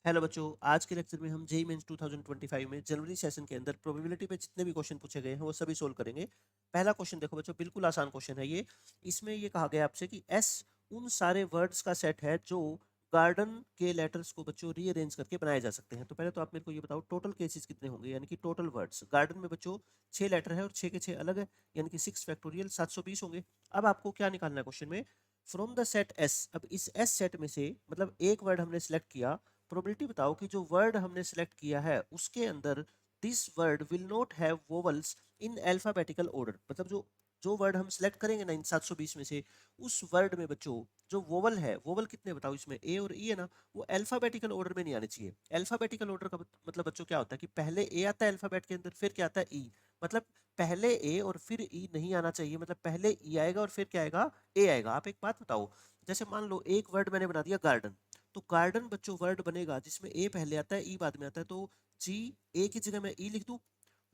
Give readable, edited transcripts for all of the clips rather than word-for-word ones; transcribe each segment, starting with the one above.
Hello बच्चों, आज के लेक्चर में हम जेईई मेंस 2025 में जनवरी सेशन के अंदर प्रोबेबिलिटी पे जितने भी क्वेश्चन पूछे गए हैं वो सभी सोल्व करेंगे। पहला क्वेश्चन देखो बच्चों, बिल्कुल आसान क्वेश्चन है ये। इसमें ये कहा गया आपसे कि एस उन सारे वर्ड्स का सेट है जो गार्डन के लेटर्स को बच्चों रीअरेंज करके बनाए जा सकते हैं। तो पहले तो आप मेरे को ये बताओ टोटल केसेस कितने होंगे, यानी कि टोटल वर्ड्स गार्डन में बच्चों 6 लेटर है और 6 के 6 अलग है, यानी कि 6 फैक्टोरियल 720 होंगे। अब आपको क्या निकालना है क्वेश्चन में, फ्रॉम द सेट एस। अब इस एस सेट में से मतलब एक वर्ड हमने सिलेक्ट किया, प्रोबेबिलिटी बताओ कि जो वर्ड हमने सिलेक्ट किया है उसके अंदर this word will not have vowels in alphabetical order. मतलब जो वर्ड हम सिलेक्ट करेंगे ना इन 720 में से, उस वर्ड में बच्चों जो वोवल है, वोवल कितने बताओ, इसमें ए और ई है ना, वो अल्फाबेटिकल ऑर्डर में नहीं आने चाहिए। अल्फाबेटिकल ऑर्डर का मतलब बच्चों क्या होता है कि पहले ए आता है अल्फाबेट के अंदर, फिर क्या आता है ई। मतलब पहले ए और फिर ई नहीं आना चाहिए, मतलब पहले ई आएगा और फिर क्या आएगा, ए आएगा। आप एक बात बताओ, जैसे मान लो एक वर्ड मैंने बना दिया गार्डन, तो गार्डन बच्चों वर्ड बनेगा जिसमें ए पहले आता है ई बाद में आता है। तो जी, ए की जगह मैं ई लिख दूं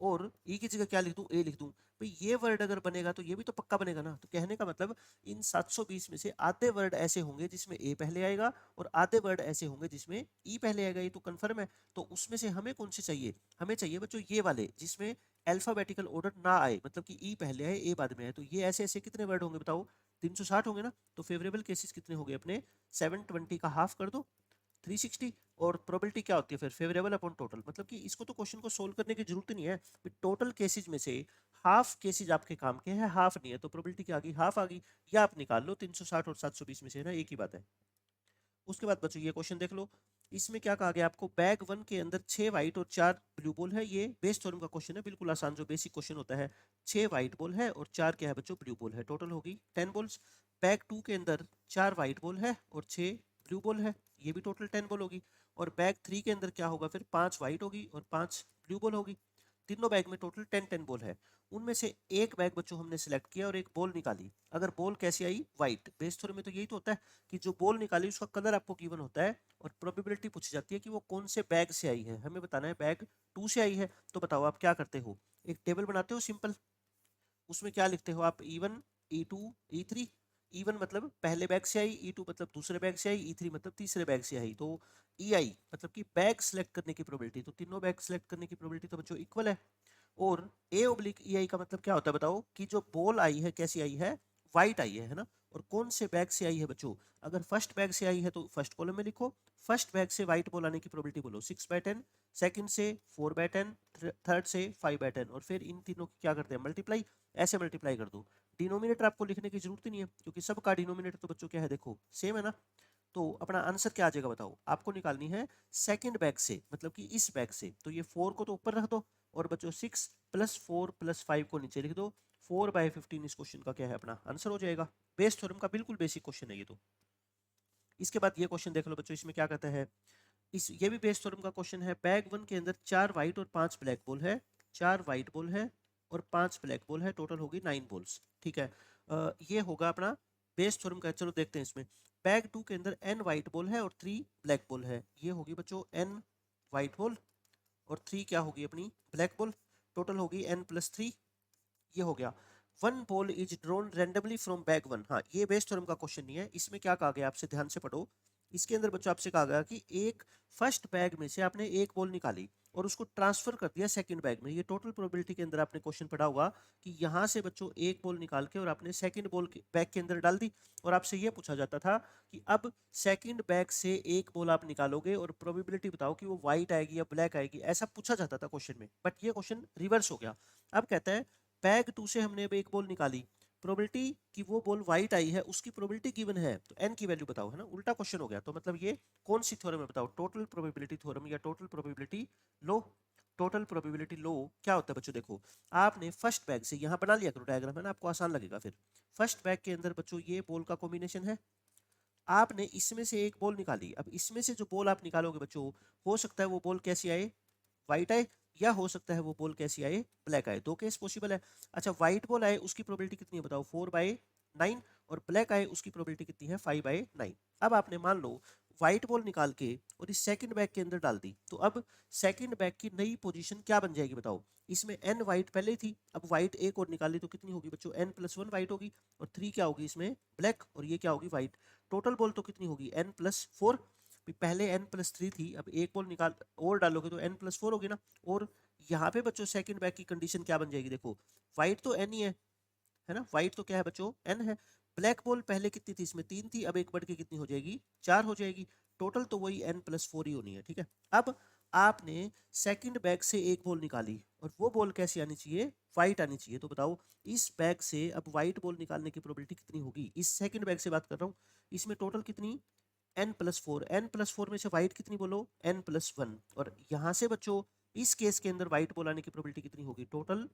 और ई की जगह क्या लिख दूं, ए लिख दूं। भाई ये वर्ड अगर बनेगा तो ये भी तो पक्का बनेगा ना। तो कहने का मतलब इन 720 में से आधे वर्ड ऐसे होंगे जिसमें ए पहले आएगा और आधे वर्ड ऐसे होंगे जिसमें ई पहले आएगा। ये तो कंफर्म है। तो उसमें से हमें कौन से चाहिए, हमें चाहिए बच्चों ये वाले जिसमें अल्फाबेटिकल ऑर्डर ना आए, मतलब कि ई पहले आए ए बाद में आए। तो ये ऐसे ऐसे कितने वर्ड होंगे बताओ, 360 होंगे ना। तो फेवरेबल केसेस कितने हो गए अपने, 720 का हाफ कर दो 360। और प्रोबेबिलिटी क्या होती है फिर, फेवरेबल अपॉन टोटल। मतलब कि इसको तो क्वेश्चन को सोल्व करने की जरूरत नहीं है। टोटल केसेज में से हाफ केसेज आपके काम के हैं, हाफ नहीं है, तो प्रोबेबिलिटी क्या आ गई, हाफ आ गई। या आप निकाल लो 360 और 720 में से ना, एक ही बात है। उसके बाद बच्चों ये क्वेश्चन देख लो, इसमें क्या कहा गया आपको, बैग वन के अंदर 6 व्हाइट और 4 ब्लू बॉल है। ये बेस थ्योरम का क्वेश्चन है, बिल्कुल आसान जो बेसिक क्वेश्चन होता है। 6 व्हाइट बॉल है और 4 क्या है बच्चों, ब्लू बॉल है। टोटल होगी 10 बॉल्स। बैग टू के अंदर 4 व्हाइट बॉल है और 6 ब्लू बॉल है, ये भी टोटल 10 बॉल होगी। और बैग थ्री के अंदर क्या होगा फिर, 5 व्हाइट होगी और 5 ब्लू बॉल होगी। तीनों बैग में टोटल 10 बॉल है। उनमें से एक बैग बच्चों हमने सिलेक्ट किया और एक बॉल निकाली। अगर बॉल कैसी आई, व्हाइट। बेस थ्योरम में तो यही तो होता है कि जो बॉल निकाली उसका कलर आपको गिवन होता है और प्रोबेबिलिटी पूछी जाती है कि वो कौन से बैग से आई है। हमें बताना है बैग टू से आई है। तो बताओ आप क्या करते हो, एक टेबल बनाते हो सिंपल, उसमें क्या लिखते हो आप, E1 E2 E3। E1 मतलब पहले बैग से आई, E2 मतलब दूसरे बैग से आई, E3 मतलब तीसरे बैग से आई। तो EI मतलब कि बैग सेलेक्ट करने की प्रोबेबिलिटी, तो तीनों बैग सेलेक्ट करने की प्रोबेबिलिटी तो बच्चों इक्वल है। और ए ओब्लिक ई आई का मतलब क्या होता है बताओ, कि जो बॉल आई है कैसी आई है, वाइट आई है ना। और कौन से बैग से आई है बच्चों, अगर फर्स्ट बैग से आई है तो फर्स्ट कॉलम में लिखो, फर्स्ट बैग से वाइट बॉल आने की प्रोबेबिलिटी बोलो 6/10, सेकंड से 4/10, थर्ड से 5/10, और फिर इन तीनों की क्या करते हैं, मल्टीप्लाई। ऐसे मल्टीप्लाई कर दो। डिनोमिनेटर आपको लिखने की जरूरत ही नहीं है क्योंकि सबका डिनोमिनेटर तो बच्चों क्या है, देखो सेम है ना। तो अपना आंसर क्या आ जाएगा बताओ, आपको निकालनी है सेकंड बैग से, मतलब कि इस बैग से। तो ये 4 को तो ऊपर रख दो और बच्चों 6 + 4 + 5 को नीचे लिख दो। 4/15 इस क्वेश्चन का क्या है, अपना आंसर हो जाएगा। बेस थ्योरम का बिल्कुल बेसिक क्वेश्चन है ये तो। इसके बाद ये क्वेश्चन देख लो बच्चों, इसमें क्या कहता है, इस ये भी बेस थ्योरम का क्वेश्चन है। बैग वन के अंदर 4 व्हाइट और 5 ब्लैक बॉल है, 4 व्हाइट बॉल है और 5 ब्लैक बॉल है, टोटल होगी 9 बॉल्स। ठीक है, ये होगा अपना बेस थ्योरम का। चलो देखते हैं इसमें, बैग टू के अंदर n व्हाइट बॉल है और 3 ब्लैक बॉल है। ये होगी बच्चों n व्हाइट बॉल और 3 क्या होगी अपनी ब्लैक बॉल, टोटल होगी n+3। ये हो गया। One ball is drawn randomly from bag one. हाँ, ये बेस थ्योरम का क्वेश्चन नहीं है। इसमें क्या कहा गया आपसे, ध्यान से पढ़ो। इसके अंदर बच्चों आपसे कहा गया कि एक फर्स्ट बैग में से आपने एक बॉल निकाली और उसको ट्रांसफर कर दिया सेकंड बैग में। ये टोटल प्रोबेबिलिटी के अंदर आपने क्वेश्चन पढ़ा होगा कि यहाँ से बच्चों एक बॉल निकाल के और आपने सेकंड बॉल बैग के अंदर डाल दी। और आपसे ये पूछा जाता था कि अब सेकंड बैग से एक बॉल आप निकालोगे और प्रोबेबिलिटी बताओ कि वो व्हाइट आएगी या ब्लैक आएगी, ऐसा पूछा जाता था क्वेश्चन में। बट ये क्वेश्चन रिवर्स हो गया। अब कहता है बैग टू से हमने अब एक बॉल निकाली, प्रोबेबिलिटी कि वो बॉल व्हाइट आई है उसकी प्रोबेबिलिटी गिवन है, तो एन की वैल्यू बताओ, है ना, उल्टा क्वेश्चन हो गया। तो मतलब ये कौन सी थ्योरम है बताओ, टोटल प्रोबेबिलिटी थ्योरम या टोटल प्रोबेबिलिटी लो। टोटल प्रोबेबिलिटी लो क्या होता है बच्चों, देखो आपने फर्स्ट बैग से यहाँ बना लिया करो डायग्राम, है ना, आपको आसान लगेगा फिर। फर्स्ट बैग के अंदर बच्चों ये बॉल का कॉम्बिनेशन है, आपने इसमें से एक बॉल निकाली। अब इसमें से जो बॉल आप निकालोगे बच्चों, हो सकता है वो बॉल कैसी आए, व्हाइट आए, या हो सकता है वो बॉल कैसी आए, ब्लैक आए। दो केस पॉसिबल है। अच्छा, व्हाइट बॉल आए उसकी प्रोबेबिलिटी कितनी है बताओ, 4/9, और ब्लैक आए उसकी प्रोबेबिलिटी कितनी है, 5/9। अब आपने मान लो व्हाइट बॉल निकाल के और इस सेकंड बैग के अंदर डाल दी, तो अब सेकंड बैग की नई पोजीशन क्या बन जाएगी बताओ। इसमें n व्हाइट पहले ही थी, अब व्हाइट एक और निकाली तो कितनी होगी बच्चों, n+1 व्हाइट होगी और 3 क्या होगी इसमें, ब्लैक, और ये क्या होगी, व्हाइट। टोटल बॉल तो कितनी होगी, n+4। पहले n+3 थी, अब एक पोल निकाल और डालोगे तो n+4 होगी ना। और यहाँ पे बच्चों सेकंड बैग की कंडीशन क्या बन जाएगी, देखो व्हाइट तो n ही है ना, व्हाइट तो क्या है बच्चों n है। ब्लैक बॉल पहले कितनी थी, इसमें 3 थी, अब एक बढ़ के कितनी हो जाएगी, 4 हो जाएगी। टोटल तो वही n+4 ही होनी है, ठीक है। अब आपने सेकंड बैग से एक बॉल निकाली और वो बॉल कैसी आनी चाहिए, व्हाइट आनी चाहिए। तो बताओ इस बैग से अब व्हाइट बॉल निकालने की प्रोबेबिलिटी कितनी होगी, इस सेकंड बैग से बात कर रहा हूँ। इसमें टोटल कितनी, n+4 में से व्हाइट कितनी बोलो, n+1। और यहाँ से बच्चों इस केस के अंदर व्हाइट बॉल आने की प्रोबेबिलिटी कितनी होगी, टोटल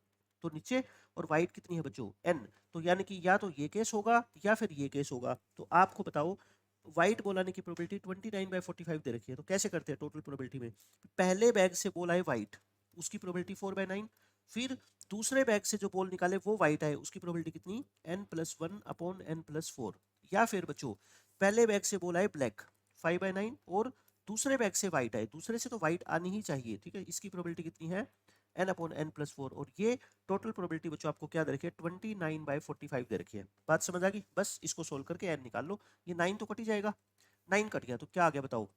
तो नीचे, और व्हाइट कितनी है बच्चों, n। तो यानी कि या तो ये केस होगा या फिर ये केस होगा। तो आपको बताओ व्हाइट बॉल आने की प्रोबेबिलिटी 29/45 दे रखी है। तो कैसे करते हैं टोटल प्रोबेबिलिटी में, पहले बैग से बॉल आए व्हाइट, उसकी प्रोबेबिलिटी 4/9। फिर दूसरे बैग से जो बॉल निकाले वो व्हाइट आए, उसकी प्रोबेबिलिटी कितनी, n+1/n+4। या फिर बच्चों पहले बैग से बॉल आए ब्लैक, 5/9। और दूसरे बैग से व्हाइट आए, दूसरे से तो व्हाइट आनी ही चाहिए, ठीक है, इसकी प्रोबेबिलिटी कितनी है, n/n+4। और ये टोटल प्रोबेबिलिटी बच्चों आपको क्या दे रखी है, 29/45 दे रखी है। बात समझ आ गई, बस इसको सोल्व करके n निकाल लो। ये 9 तो कट ही जाएगा, 9 कट गया तो क्या आ गया बताओ,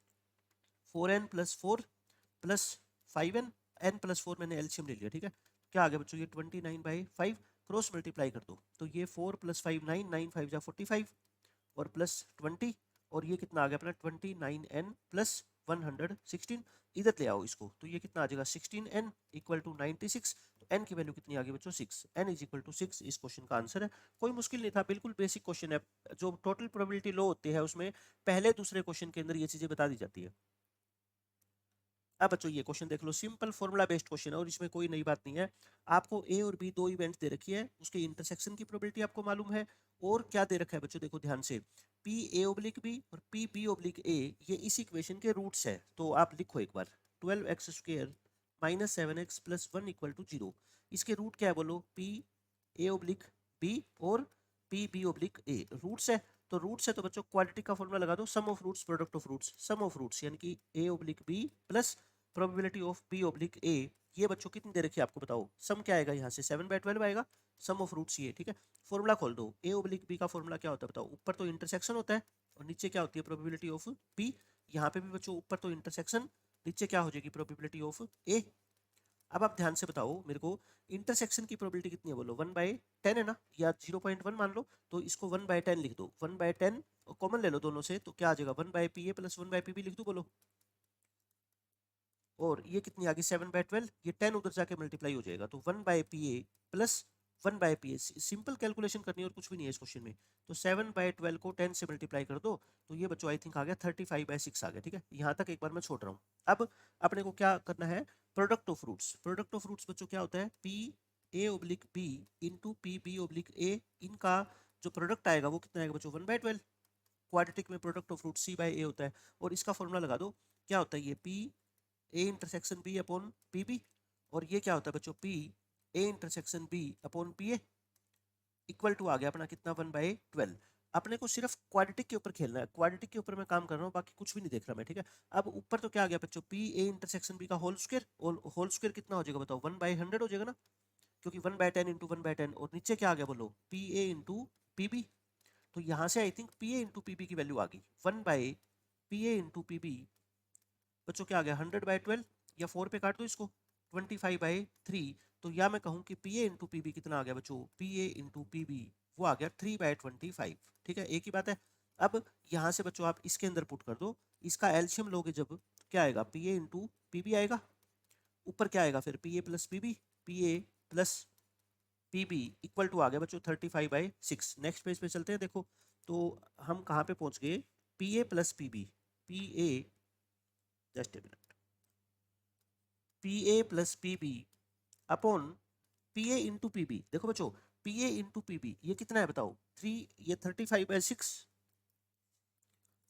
4n+4 प्लस 5n, n+4 मैंने एलसीएम ले लिया, ठीक है। क्या आ गया बच्चों, ये 29/5, क्रॉस मल्टीप्लाई कर दो तो ये 4 + 5 9, 9 5 जा 45 और प्लस 20। और ये कितना आ गया अपना 29n प्लस 116। इधर ले आओ इसको तो ये कितना आ जाएगा 16n = 96। तो n की वैल्यू कितनी आ गई बच्चों 6, n = 6 इस क्वेश्चन का आंसर है। कोई मुश्किल नहीं था, बिल्कुल बेसिक क्वेश्चन है। जो टोटल प्रोबेबिलिटी लो होती है उसमें पहले दूसरे क्वेश्चन के अंदर ये चीजें बता दी जाती है। अब बच्चों ये क्वेश्चन देख लो, सिंपल फॉर्मूला बेस्ड क्वेश्चन है और इसमें कोई नई बात नहीं है। आपको ए और बी दो इवेंट्स दे रखी है, उसके इंटरसेक्शन की प्रोबेबिलिटी आपको मालूम है। और क्या दे रखा है बच्चों, देखो ध्यान से, पी ए/बी और पी बी/ए ये इस इक्वेशन के रूट्स है। तो आप लिखो एक बार, 12x² - 7x + 1 = 0। इसके रूट क्या है बोलो, पी ए/बी और पी बी/ए रूट्स है। तो रूट्स है तो बच्चों क्वाड्रेटिक का फॉर्मूला लगा दो, sum of roots product of roots, sum of roots यानी कि a/b plus probability of b/a। ये बच्चों कितनी दे रखी है आपको बताओ, सम क्या आएगा यहाँ से 7/12 आएगा, सम ऑफ रूट्स ये, ठीक है। फॉर्मूला खोल दो, a/b का फॉर्मूला क्या होता है बताओ, ऊपर तो इंटरसेक्शन होता है और नीचे क्या होती है प्रोबेबिलिटी ऑफ b। यहाँ पे भी बच्चों ऊपर तो इंटरसेक्शन, नीचे क्या हो जाएगी प्रोबेबिलिटी ऑफ a। अब आप ध्यान से बताओ मेरे को, इंटरसेक्शन की प्रोबेबिलिटी कितनी है बोलो, 1/10 है ना, या 0.1 मान लो। तो इसको 1/10 लिख दो, 1/10 कॉमन ले लो दोनों से, तो क्या आ जाएगा 1/pa + 1/pb लिख दो बोलो। और ये कितनी आ गई 7/12, ये 10 उधर जाके मल्टीप्लाई हो जाएगा तो 1/pa + 1/pa। सिंपल कैलकुलेशन करनी है और कुछ भी नहीं है इस क्वेश्चन में। तो 7/12 को 10 से मल्टीप्लाई कर दो तो ये बच्चों आई थिंक आ गया 35/6 आ गया, ठीक है। यहाँ तक एक बार मैं छोड़ रहा हूँ। अब अपने को क्या करना है, product of roots. Product of roots बच्चों क्या होता है, P a/b into P b/a, इनका जो प्रोडक्ट आएगा वो कितना आएगा बच्चों 1/12। क्वाड्रेटिक में प्रोडक्ट ऑफ रूट c/a होता है। और इसका फॉर्मूला लगा दो, क्या होता है ये p a/b/pb। और ये क्या होता है बच्चों p a/b/pa = आ गया अपना कितना 1/12। अपने को सिर्फ क्वाड्रेटिक के ऊपर खेलना है, क्वाड्रेटिक के ऊपर मैं काम कर रहा हूँ, बाकी कुछ भी नहीं देख रहा मैं, ठीक है। अब ऊपर तो क्या आ गया बच्चों p a/b का होल स्क्वायर, और होल स्क्वायर कितना हो जाएगा बताओ 1/100 हो जाएगा ना, क्योंकि 1/10 × 1/10। और नीचे क्या आ गया बोलो pa × pb। तो यहाँ से आई थिंक pa × pb की वैल्यू आ गई 1/pa × pb बच्चों क्या आ गया 100/12, या 4 पे काट दो इसको 25/3। तो या मैं कहूँ कि pa × pb कितना आ गया बच्चों, pa × pb वो आ गया 3/25, ठीक है, एक ही बात है। अब यहाँ से बच्चों आप इसके अंदर पुट कर दो, इसका एल्शियम लोगे जब क्या आएगा pa × pb आएगा, ऊपर क्या आएगा फिर pa + pb, pa + pb = आ गया बच्चों 35/6। नेक्स्ट पेज पे चलते हैं, देखो तो हम कहाँ पे पहुंच गए, pa + pb, pa just a minute, pa + pb upon pa × pb। देखो बच्चों pa × pb ये कितना है बताओ 3, ये 35/6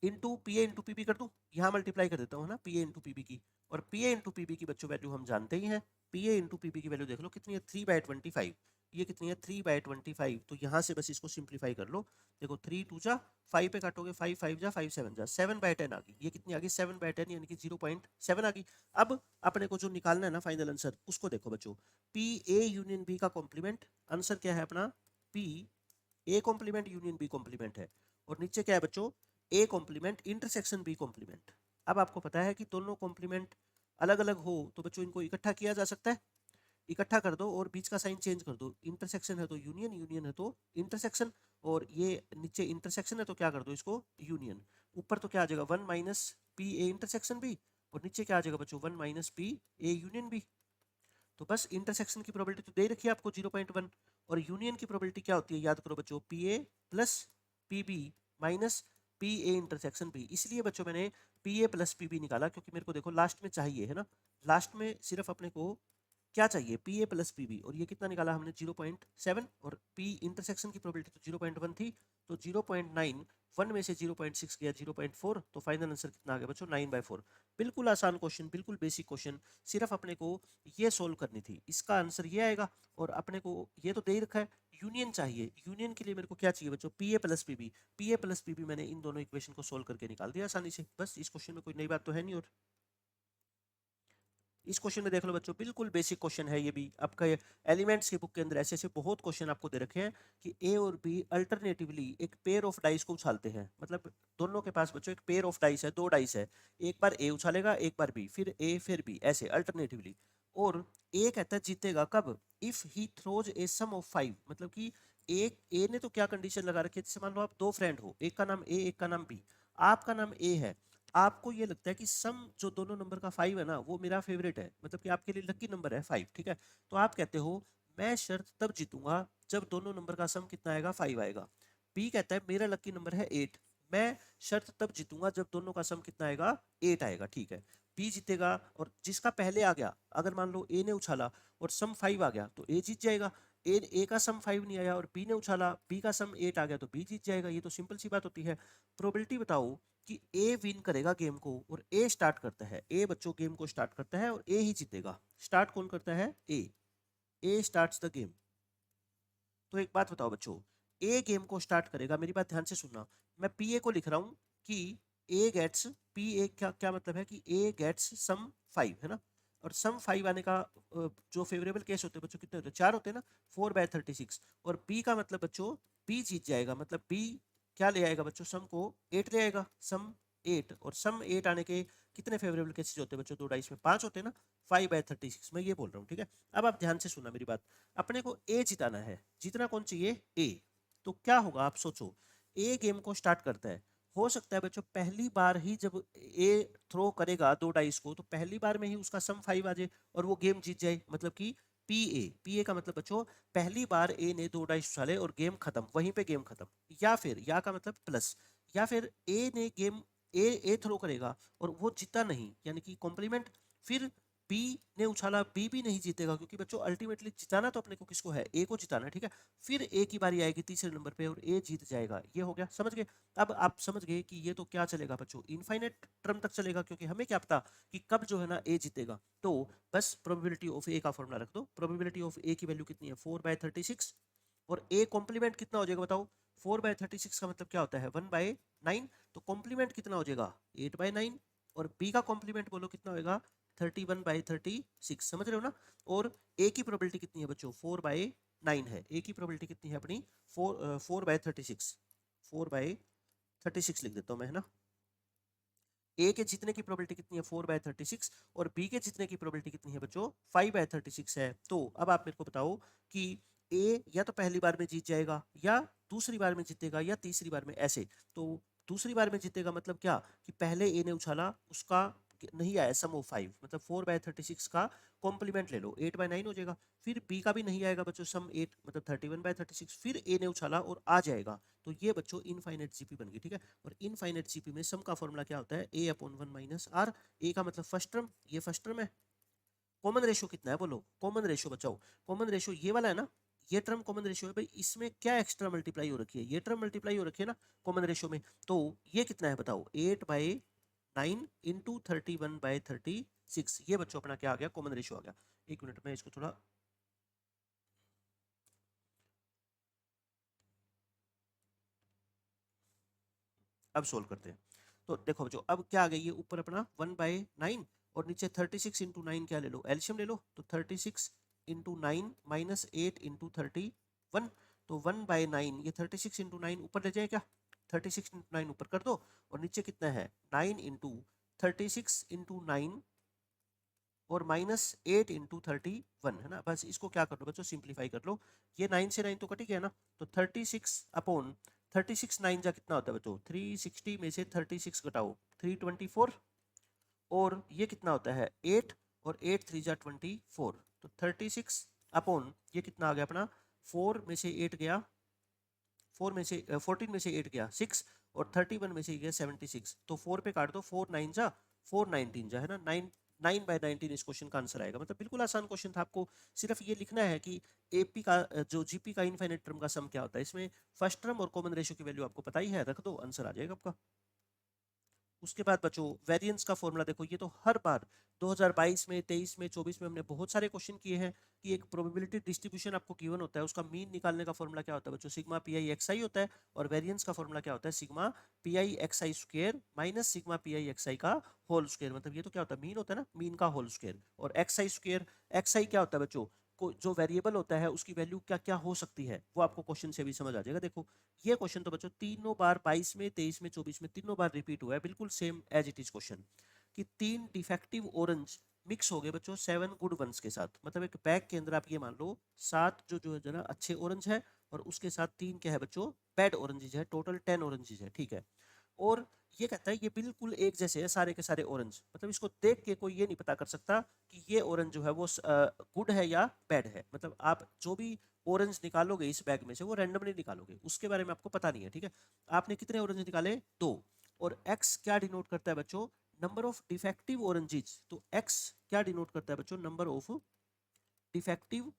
इंटू pa × pb कर दूं, यहाँ मल्टीप्लाई कर देता हूँ ना pa × pb की। और pa × pb की बच्चों वैल्यू हम जानते ही हैं, pa × pb की वैल्यू देख लो कितनी है 3/25। ये कितनी है 3/25। तो यहाँ से बस इसको सिंप्लीफाई कर लो, देखो 3 2 जा 5 पे काटोगे 5 5 जा 5 7 जा 7/10 आ गई। ये कितनी आ गई 7/10 यानी कि 0.7 आ गई। अब अपने को जो निकालना है ना फाइनल आंसर, उसको देखो बच्चों, पी ए यूनियन बी का कॉम्प्लीमेंट, आंसर क्या है अपना P A complement union B complement है। और नीचे क्या है बच्चों, A complement intersection B complement. अब आपको पता है कि दोनों कॉम्प्लीमेंट अलग अलग हो तो बच्चों इनको इकट्ठा किया जा सकता है, इकट्ठा कर दो और बीच का साइन चेंज कर दो, इंटरसेक्शन है तो यूनियन, यूनियन है तो इंटरसेक्शन, और ये नीचे इंटरसेक्शन है तो क्या कर दो इसको यूनियन। ऊपर तो क्या आ जाएगा 1 minus P A intersection B, और नीचे क्या आ जाएगा बच्चों 1 minus P A union B. तो बस इंटरसेक्शन की प्रोबेबिलिटी तो दे रखी है आपको 0.1, और यूनियन की प्रोबेबिलिटी क्या होती है याद करो बच्चों, P A plus P B minus P A intersection B. इसलिए बच्चों मैंने P A plus P B निकाला क्योंकि मेरे को देखो लास्ट में चाहिए है ना, लास्ट में सिर्फ अपने को क्या चाहिए P A plus P B, और ये कितना निकाला हमने 0.7, और पी इंटरसेक्शन की प्रोबेबिलिटी तो 0.1 थी, तो 0.9 1 में से 0.6 गया 0.4, तो फाइनल आंसर कितना आ गया बच्चों 9/4। बिल्कुल आसान क्वेश्चन, बिल्कुल बेसिक क्वेश्चन, सिर्फ अपने को ये सोल्व करनी थी, इसका आंसर ये आएगा। और अपने को ये तो दे ही रखा है यूनियन चाहिए, यूनियन के लिए मेरे को क्या चाहिए बच्चों P A plus P B, P A plus P B मैंने इन दोनों इक्वेशन को सोल्व करके निकाल दिया आसानी से। बस इस क्वेश्चन में कोई नई बात तो है नहीं। और इस क्वेश्चन में देख लो बच्चों बिल्कुल बेसिक क्वेश्चन है ये भी, आपका एलिमेंट्स की बुक के अंदर ऐसे ऐसे बहुत क्वेश्चन आपको दे रखे हैं कि ए और बी अल्टरनेटिवली एक पेयर ऑफ डाइस को उछालते हैं, मतलब दोनों के पास बच्चों एक पेयर ऑफ डाइस है, दो डाइस है, एक बार ए उछालेगा एक बार बी, फिर ए फिर बी, ऐसे अल्टरनेटिवली। और ए कहता है जीतेगा कब, if he throws a sum of 5, मतलब कि एक ए ने तो क्या कंडीशन लगा रखी है, जैसे मान लो आप दो फ्रेंड हो, एक का नाम ए एक का नाम बी, आपका नाम ए है, आपको ये लगता है कि सम जो दोनों नंबर का 5 है ना वो मेरा फेवरेट है, मतलब कि आपके लिए लकी नंबर है 5, ठीक है। तो आप कहते हो मैं शर्त तब जीतूंगा जब दोनों नंबर का सम कितना आएगा 5 आएगा। बी कहता है मेरा लकी नंबर है 8, मैं शर्त तब जीतूंगा जब दोनों का सम कितना आएगा 8 आएगा, ठीक है। बी जीतेगा, और जिसका पहले आ गया, अगर मान लो ए ने उछाला और सम 5 आ गया तो ए जीत जाएगा, ए का सम 5 नहीं आया और बी ने उछाला बी का सम 8 आ गया तो बी जीत जाएगा। ये तो सिंपल सी बात होती है। प्रोबेबिलिटी बताओ कि ए विन करेगा गेम को, और ए स्टार्ट करता है, ए बच्चों गेम को स्टार्ट करता है और ए ही जीतेगा। स्टार्ट कौन करता है, ए स्टार्ट्स द गेम। तो एक बात बताओ बच्चों, ए गेम को स्टार्ट करेगा, मेरी बात ध्यान से सुनना, मैं पी ए को लिख रहा हूं कि ए गेट्स, पी ए क्या क्या मतलब है कि ए गेट्स सम 5 है ना, और सम 5 आने का जो फेवरेबल केस होते हैं बच्चों कितने होते हैं, 4 होते हैं ना, 4/36। और बी का मतलब बच्चों बी जीत जाएगा, मतलब बी क्या ले आएगा बच्चों, सम को 8 ले आएगा, सम 8, और सम 8 आने के कितने फेवरेबल केसेस होते हैं बच्चों, दो डाइस में 5 होते हैं ना, 5/36 मैं ये बोल रहा हूँ, ठीक है। अब आप ध्यान से सुनना मेरी बात, अपने को ए जिताना है, जीतना कौन चाहिए ए। तो क्या होगा आप सोचो, ए गेम को स्टार्ट करता है, हो सकता है बच्चों पहली बार ही जब ए थ्रो करेगा दो डाइस को तो पहली बार में ही उसका सम 5 आ जाए और वो गेम जीत जाए, मतलब कि पी ए का मतलब बच्चों पहली बार ए ने दो डाइस उछाले और गेम खत्म, वहीं पे गेम खत्म। या फिर या का मतलब प्लस, या फिर ए ने गेम ए थ्रो करेगा और वो जीता नहीं, यानी कि कॉम्प्लीमेंट, फिर बी ने उछाला बी भी नहीं जीतेगा, क्योंकि बच्चों अल्टीमेटली जिताना तो अपने को किसको है, ए को जिताना है, ठीक है। फिर ए की बारी आएगी तीसरे नंबर पे और ए जीत जाएगा, ये हो गया, समझ गए। अब आप समझ गए कि ये तो क्या चलेगा बच्चों, इनफाइनाइट टर्म तक चलेगा, क्योंकि हमें क्या पता कि कब जो है ना ए जीतेगा। तो बस प्रोबेबिलिटी ऑफ ए का फॉर्मूला रख दो, प्रोबेबिलिटी ऑफ ए की वैल्यू कितनी है 4/36, और ए कॉम्प्लीमेंट कितना हो जाएगा बताओ, 4/36 का मतलब क्या होता है 1/9, तो कॉम्प्लीमेंट कितना हो जाएगा 8/9, और बी का कॉम्प्लीमेंट बोलो कितना होगा 31/36, समझ रहे हो ना। और ए की प्रोबेबिलिटी कितनी है बच्चों 4/9 है, ए की प्रोबेबिलिटी कितनी है अपनी 4/36, 4/36 लिख देता हूँ मैं, है ना। ए के जीतने की प्रोबेबिलिटी कितनी है 4/36, और बी के जीतने की प्रोबेबिलिटी कितनी है बच्चों 5/36 है। तो अब आप मेरे को बताओ कि ए या तो पहली बार में जीत जाएगा या दूसरी बार में जीतेगा या तीसरी बार में, ऐसे। तो दूसरी बार में जीतेगा मतलब क्या कि पहले ए ने उछाला उसका नहीं आया सम ऑफ 5, मतलब 4/36 का कॉम्प्लीमेंट ले लो 8/9 हो जाएगा। फिर बी का भी नहीं आएगा बच्चों सम 8, मतलब 31/36, फिर ए ने उछाला और आ जाएगा, तो ये बच्चों इनफाइनाइट जीपी बन गई, ठीक है। और इनफाइनाइट जीपी में सम का फॉर्मूला क्या होता है a/1 माइनस आर, ए का मतलब फर्स्ट टर्म, ये फर्स्ट टर्म है। कॉमन रेशियो कितना है बोलो, कॉमन रेशियो बचाओ, कॉमन रेशियो ये वाला है ना, ये टर्म कॉमन रेशियो है भाई, इसमें क्या एक्स्ट्रा मल्टीप्लाई हो रखी है, ये टर्म मल्टीप्लाई हो रखी है ना कॉमन रेशियो में। तो ये कितना है बताओ 8/9 इंटू 31/36, ये बच्चों अपना क्या आ गया कॉमन रेशियो आ गया। एक मिनट में इसको थोड़ा अब सोल्व करते हैं। तो देखो बच्चों अब क्या आ गई, ये ऊपर अपना 1/9 और नीचे 36 इंटू 9 क्या ले लो एल्शियम ले लो, तो 36 इंटू 9 माइनस 8 इंटू 31, तो 1/9, ये 36 इंटू 9 ऊपर ले जाए क्या, 36 इंटू 9 ऊपर कर दो, और नीचे कितना है 9 इंटू 36 इंटू 9 और -8 इंटू 31 है ना। बस इसको क्या कर लो बच्चों, सिंप्लीफाई कर लो। ये 9 से 9 तो कट ही गया ना, तो 36 अपॉन 36 9 जा कितना होता है बच्चों, 360 में से 36 घटाओ 324, और ये कितना होता है 8, और 8 3 जा 24, तो 36 अपॉन ये कितना आ गया अपना, 4 में से 8 गया, 4 में से 14 में से 8 गया 6, और 31 में से गया 76, तो 4 पे काट दो, 4 9 जा 4 19 जा है ना, 9 9/19 इस क्वेश्चन का आंसर आएगा। मतलब बिल्कुल आसान क्वेश्चन था, आपको सिर्फ ये लिखना है कि एपी का जो जीपी का इनफाइनाइट टर्म का सम क्या होता है। इसमें फर्स्ट टर्म और कॉमन रेशियो की वैल्यू आपको पता ही है, रख दो, आंसर आ जाएगा आपका। उसके बाद बच्चों वेरिएंस का फॉर्मूला देखो, ये तो हर बार 2022 में 23 में 24 में हमने बहुत सारे क्वेश्चन किए हैं कि एक प्रोबेबिलिटी डिस्ट्रीब्यूशन आपको गिवन होता है, उसका मीन निकालने का फॉर्मूला क्या होता है बच्चों, sigma p i x i होता है, और वेरिएंस का फॉर्मूला क्या होता है, sigma p i x i square minus sigma p i x i का होल स्क्वायर। मतलब ये तो क्या होता है, मीन होता है ना, मीन का होल स्क्वायर। और एक्स आई स्क्वायर, एक्स आई क्या होता है बच्चों, जो वेरिएबल होता है उसकी वैल्यू क्या क्या हो सकती है, वो आपको क्वेश्चन से भी समझ आ जाएगा। देखो ये क्वेश्चन तो बच्चों तीनों बार 22 में 23 में 24 में तीनों बार रिपीट हुआ है, बिल्कुल same as it is question, कि 3 डिफेक्टिव ऑरेंज मिक्स हो गए बच्चों 7 गुड वंस के साथ। मतलब एक बैग के अंदर आप ये मान लो 7 जो है ना अच्छे ऑरेंज है, और उसके साथ 3 क्या है बच्चों बैड ऑरेंजेज है, टोटल 10 ऑरेंजेज है, ठीक है। और ये कहता है ये बिल्कुल एक जैसे है सारे के सारे ऑरेंज, मतलब इसको देख के कोई ये नहीं पता कर सकता कि ये ऑरेंज जो है वो गुड है या बैड है। मतलब आप जो भी ऑरेंज निकालोगे इस बैग में से वो रैंडमली निकालोगे, उसके बारे में आपको पता नहीं है, ठीक है। आपने कितने ऑरेंज निकाले, 2, और एक्स क्या डिनोट करता है बच्चों, नंबर ऑफ डिफेक्टिव ऑरेंजेस। तो एक्स क्या डिनोट करता है बच्चों, नंबर ऑफ डिफेक्टिव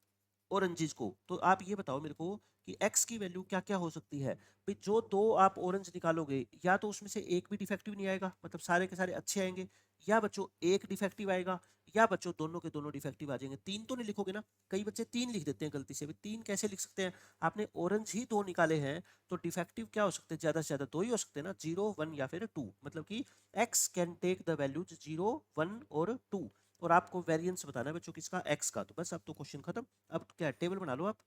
ऑरेंजेस को। तो आप ये बताओ मेरे को कि x की वैल्यू क्या क्या हो सकती है भाई। जो 2 आप ऑरेंज निकालोगे, या तो उसमें से एक भी डिफेक्टिव नहीं आएगा, मतलब सारे के सारे अच्छे आएंगे, या बच्चों एक डिफेक्टिव आएगा, या बच्चों दोनों के दोनों डिफेक्टिव आ जाएंगे। 3 तो नहीं लिखोगे ना, कई बच्चे 3 लिख देते हैं गलती से भी, 3 कैसे लिख सकते हैं, आपने ऑरेंज ही 2 निकाले हैं, तो डिफेक्टिव क्या हो सकते हैं, ज्यादा से ज्यादा 2 ही हो सकते हैं ना, 0 1 या फिर 2। मतलब कि x can take the values 0 1 और 2, और आपको वेरिएंस बताना है बच्चों किसका, x का। तो बस अब तो क्वेश्चन खत्म। अब क्या टेबल बना लो आप।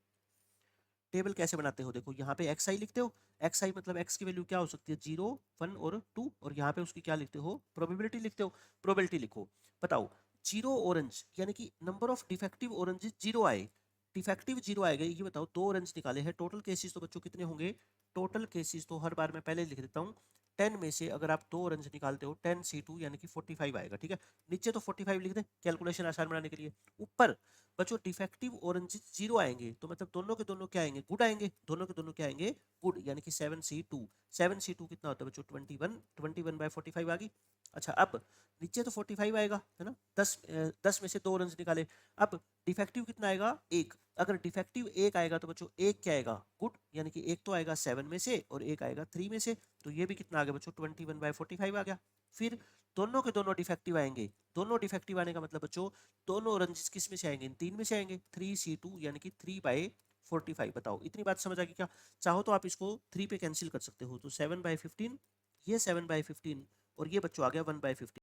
टेबल कैसे बनाते हो, देखो यहाँ पे एक्स आई लिखते हो, एक्स आई मतलब एक्स की वैल्यू क्या हो सकती है, 0 1 और 2, और यहाँ पे उसकी क्या लिखते हो, प्रोबेबिलिटी लिखते हो। प्रोबेबिलिटी लिखो, बताओ 0 ऑरेंज यानी कि नंबर ऑफ डिफेक्टिव ऑरेंज 0 आए, डिफेक्टिव 0 आएगा, ये बताओ 2 ऑरेंज निकाले हैं, टोटल केसेस तो बच्चों कितने होंगे, टोटल केसेस तो हर बार मैं पहले लिख देता हूँ, 10 में से अगर आप 2 ऑरेंज निकालते हो 10 C2 यानी कि 45 आएगा, ठीक है। नीचे तो 45 लिख दें कैलकुलेशन आसान बनाने के लिए। ऊपर बच्चों डिफेक्टिव ऑरेंज 0 आएंगे, तो मतलब दोनों के दोनों क्या आएंगे, गुड आएंगे, दोनों के दोनों क्या आएंगे, गुड, यानी कि 7C2। 7C2 कितना होता है बच्चों, 21, 21/45 आ गई। अच्छा अब नीचे तो 45 आएगा है ना, 10 में से 2 ऑरेंज निकाले। अब डिफेक्टिव कितना आएगा, एक, अगर डिफेक्टिव एक आएगा तो बच्चों एक क्या आएगा, गुड, यानी कि एक तो आएगा 7 में से और एक आएगा 3 में से, तो ये भी कितना आ गया बच्चों 21/45 आ गया। फिर दोनों के दोनों डिफेक्टिव आएंगे, दोनों डिफेक्टिव आने का मतलब बच्चों दोनों ऑरेंजेस किस में से आएंगे, इन 3 में से आएंगे, 3C2 यानी कि 3/45। बताओ इतनी बात समझ आ गई क्या, चाहो तो आप इसको 3 पे कैंसिल कर सकते हो, तो 7/15, ये 7/15, और ये बच्चों आ गया 1/15।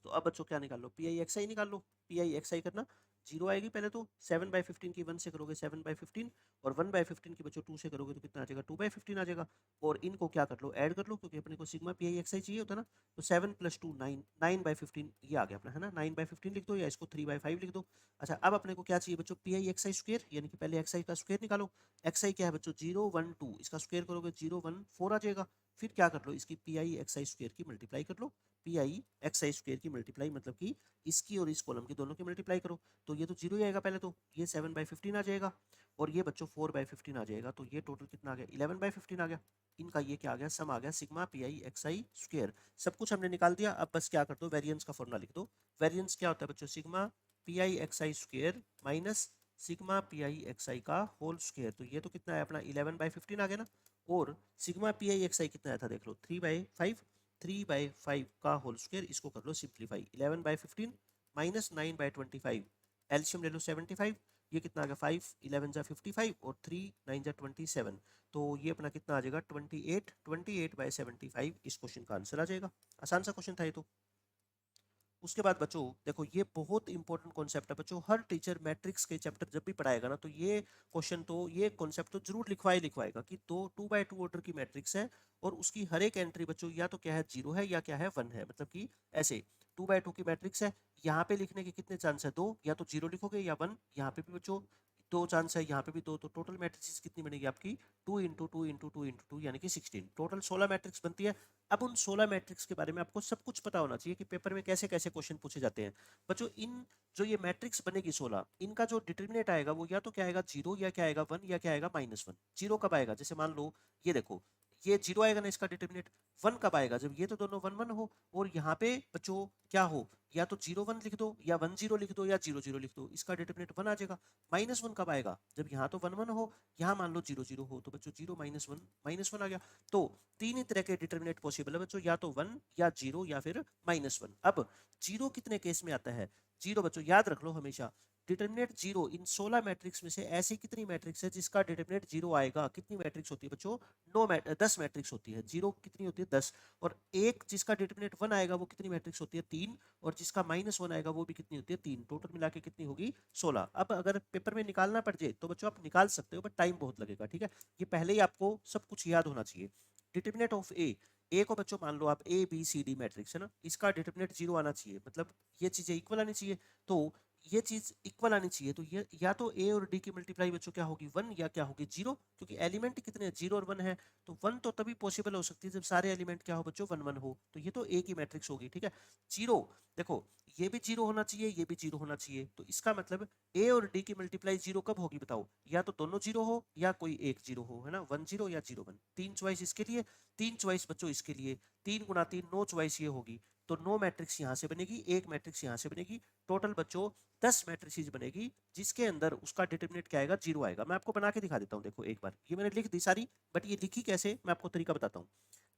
तो अब बच्चों क्या निकाल लो, पी आई एक्स आई निकाल लो। पी आई एक्स आई करना, 0 आएगी पहले तो, 7/15 की 1 से करोगे 7/15, और 1/15 की बच्चों 2 से करोगे तो कितना आ जाएगा, 2/15 आ जाएगा। और इनको क्या कर लो, ऐड कर लो, क्योंकि अपने को सिग्मा पी आई एक्स आई चाहिए होता है ना। तो 7 + 2 9, 9/15 ये आ गया अपना है ना, 9/15 लिख दो, या इसको 3/5 लिख दो। अच्छा अब अपने को क्या चाहिए बच्चों, P i x i square, यानी कि पहले एक्स आई का स्क्वायर निकालो। एक्स आई क्या है बच्चों 0 1 2, इसका स्क्वायर करोगे 0 1 4 आ जाएगा। फिर क्या कर लो, इसकी p i x i square की मल्टीप्लाई कर लो, p i x i square की मल्टीप्लाई, मतलब कि इसकी और इस कॉलम की दोनों की मल्टीप्लाई करो, तो ये तो 0 ही आएगा पहले तो, ये 7/15 आ जाएगा, और ये बच्चों 4/15 आ जाएगा, तो ये टोटल कितना आ गया, 11/15 आ गया। इनका ये क्या आ गया, सम आ गया, sigma p i x i square. सब कुछ हमने निकाल दिया, अब बस क्या कर दो, वेरिएंस का फॉर्मूला लिख दो। वेरिएंस क्या होता है बच्चों, sigma p i x i square minus sigma p i x i का होल स्क्वायर। तो ये तो कितना है अपना 11/15 आ गया ना, और सिग्मा पी आई एक्स आई कितना आया था देख लो, 3/5, 3/5 का होल स्क्वायर, इसको कर लो सिंप्लीफाई, 11/15 माइनस 9/25, एलसीएम ले लो 75, ये कितना आ गया 5 11 जा 55, और 3 9 जा 27, तो ये अपना कितना आ जाएगा 28, 28/75 इस क्वेश्चन का आंसर आ जाएगा। आसान सा क्वेश्चन था ये तो। उसके बाद बच्चों देखो ये बहुत इंपॉर्टेंट कॉन्सेप्ट है बच्चों, हर टीचर मैट्रिक्स के चैप्टर जब भी पढ़ाएगा ना तो ये क्वेश्चन तो ये कॉन्सेप्ट तो जरूर लिखवाएगा कि तो 2x2 ऑर्डर की मैट्रिक्स है और उसकी हर एक एंट्री बच्चों या तो क्या है 0 है या क्या है 1 है, मतलब कि ऐसे 2x2 की मैट्रिक्स है, यहाँ पे लिखने के कितने चांस है 2, या तो 0 लिखोगे या 1, यहाँ पे भी बच्चों 2 चांस है, यहाँ पे भी 2, तो टोटल मैट्रिक्स कितनी बनेगी आपकी 2 इंटू 2 इंटू 2 इंटू 2 यानी कि 16, टोटल 16 मैट्रिक्स बनती है। अब उन 16 मैट्रिक्स के बारे में आपको सब कुछ पता होना चाहिए कि पेपर में कैसे कैसे क्वेश्चन पूछे जाते हैं बच्चों। इन जो ये मैट्रिक्स बनेगी 16, इनका जो डिटर्मिनेंट आएगा वो या तो क्या आएगा 0 या क्या आएगा 1 या क्या आएगा -1। 0 कब आएगा, जैसे मान लो ये देखो ये 0 आएगा ना इसका डिटर्मिनेंट, 1 कब आएगा जब ये तो दोनों 1 1 हो और यहाँ पे बच्चों क्या हो, या तो 0 1 लिख दो या 1 0 लिख दो या 0 0 लिख दो, इसका डिटर्मिनेंट 1 आ जाएगा। -1 कब आएगा, जब यहाँ तो 1 1 हो, यहाँ मान लो 0 0 हो, तो बच्चों 0 -1 आ गया। तो तीन ही तरह के डिटर्मिनेंट पॉसिबल है बच्चों, या तो 1 या 0 या फिर -1। अब 0 कितने केस में आता है, 0 बच्चों याद रख लो हमेशा, डिटर्मिनेंट 0 इन 16 मैट्रिक्स में से ऐसी कितनी मैट्रिक्स है जिसका डिटर्मिनेंट 0 आएगा, कितनी मैट्रिक्स होती है बच्चों 10 मैट्रिक्स होती है, 0 कितनी होती है 10, और एक जिसका डिटर्मिनेंट 1 आएगा वो कितनी मैट्रिक्स होती है 3, और जिसका -1 आएगा वो भी कितनी होती है 3, टोटल मिला के कितनी होगी 16। अब अगर पेपर में निकालना पड़ जाए तो बच्चों आप निकाल सकते हो बट टाइम बहुत लगेगा, ठीक है, ये पहले ही आपको सब कुछ याद होना चाहिए। डिटर्मिनेंट ऑफ ए को बच्चों मान लो आप A B C D matrix है ना, इसका डिटर्मिनेंट 0 आना चाहिए, मतलब ये चीजें इक्वल आनी चाहिए, तो ये चीज इक्वल आनी चाहिए, तो ये या तो ए और डी की मल्टीप्लाई बच्चों क्या होगी 1 या क्या होगी 0, क्योंकि एलिमेंट कितने हैं 0 और 1 है, तो 1 तो तभी पॉसिबल हो सकती है जब सारे एलिमेंट क्या हो बच्चों 1 1 हो, तो ये तो ए की मैट्रिक्स होगी, ठीक है। 0 देखो ये भी 0 होना चाहिए ये भी 0 होना चाहिए, तो इसका मतलब ए और डी की मल्टीप्लाई 0 कब होगी बताओ, या तो दोनों 0 हो या कोई एक 0 हो, है ना, 1 0 या 0 1, तीन चॉइस इसके लिए, तीन चॉइस बच्चों इसके लिए, 3 गुना 3 9 चॉइस ये होगी, तो 9 मैट्रिक्स यहाँ से बनेगी, एक मैट्रिक्स यहाँ से बनेगी, टोटल बच्चों 10 मैट्रिक्स बनेगी जिसके अंदर उसका डिटर्मिनेंट क्या आएगा 0 आएगा। मैं आपको बना के दिखा देता हूँ, देखो एक बार ये मैंने लिख दी सारी, बट ये लिखी कैसे मैं आपको तरीका बताता हूँ।